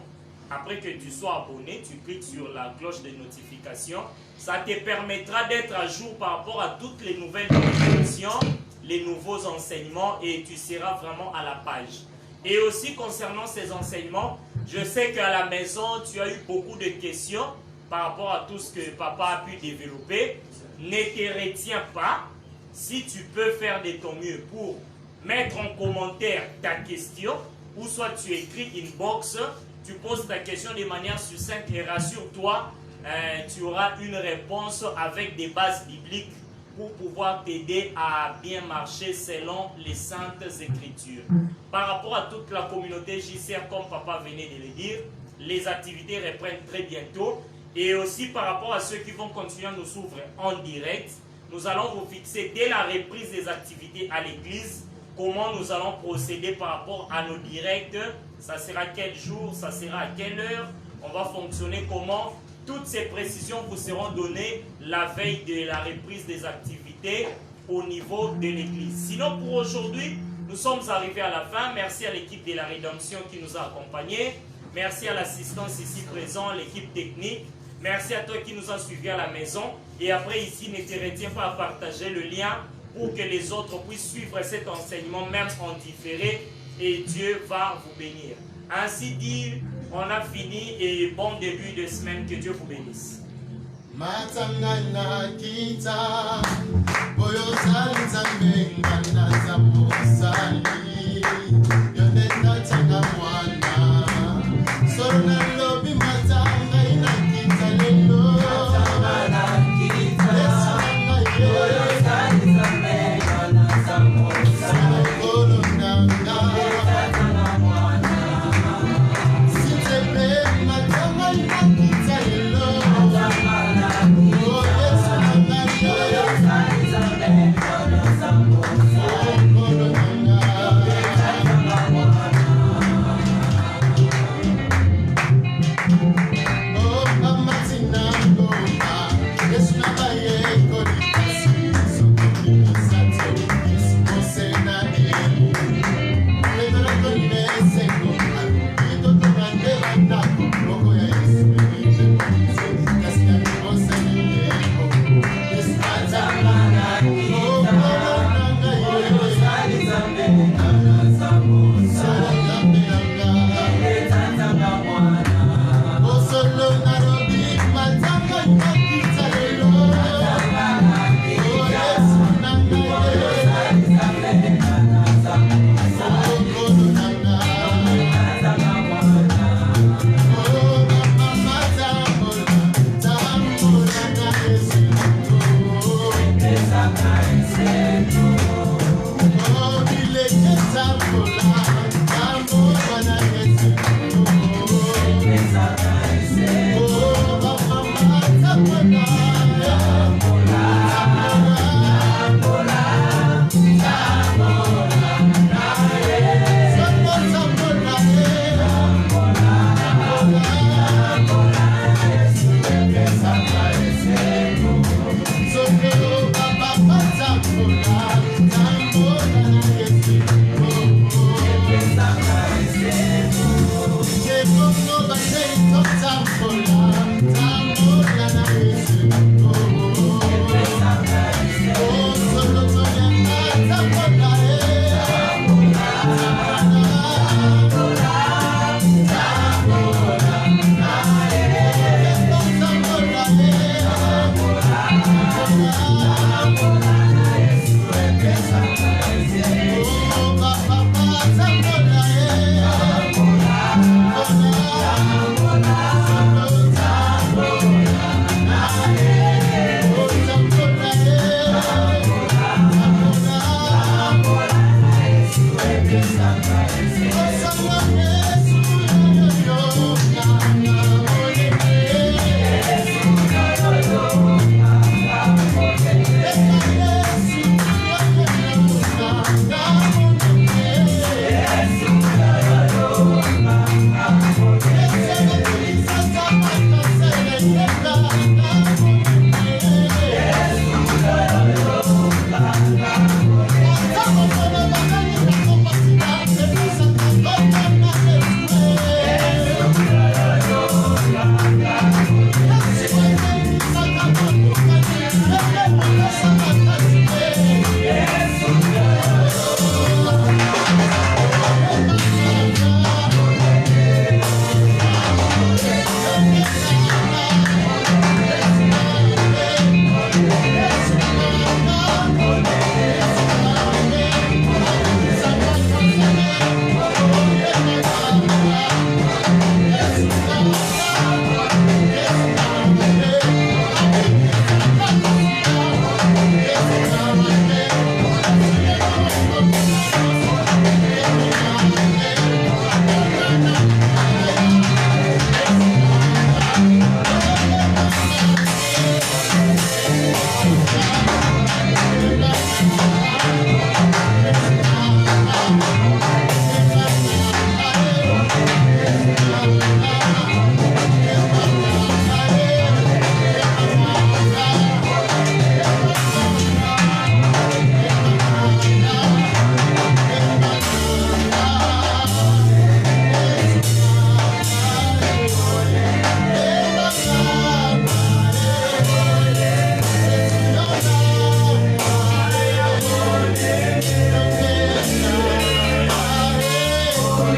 Après que tu sois abonné, tu cliques sur la cloche de notification. Ça te permettra d'être à jour par rapport à toutes les nouvelles publications, les nouveaux enseignements, et tu seras vraiment à la page. Et aussi concernant ces enseignements, je sais qu'à la maison, tu as eu beaucoup de questions par rapport à tout ce que papa a pu développer. Ne te retiens pas. Si tu peux faire de ton mieux pour mettre en commentaire ta question, ou soit tu écris inbox, tu poses ta question de manière succincte et rassure-toi, tu auras une réponse avec des bases bibliques pour pouvoir t'aider à bien marcher selon les saintes écritures. Par rapport à toute la communauté JCR, comme papa venait de le dire, les activités reprennent très bientôt. Et aussi par rapport à ceux qui vont continuer à nous suivre en direct, nous allons vous fixer dès la reprise des activités à l'église comment nous allons procéder par rapport à nos directs. Ça sera quel jour, ça sera à quelle heure, on va fonctionner comment. Toutes ces précisions vous seront données la veille de la reprise des activités au niveau de l'église. Sinon pour aujourd'hui, nous sommes arrivés à la fin. Merci à l'équipe de la Rédemption qui nous a accompagnés. Merci à l'assistance ici présent, l'équipe technique. Merci à toi qui nous a suivis à la maison. Et après ici, ne te retiens pas à partager le lien pour que les autres puissent suivre cet enseignement même en différé. Et Dieu va vous bénir. Ainsi dit, on a fini et bon début de semaine. Que Dieu vous bénisse. Matangana kita boyo sali ngana zamusali yonenda tanga mwana sorna lobi matanga ina kita lelo matangana kita boyo sali ngana zamusali kolonanga tanga mwana sitebe matanga ina kita lelo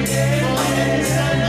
Bongisa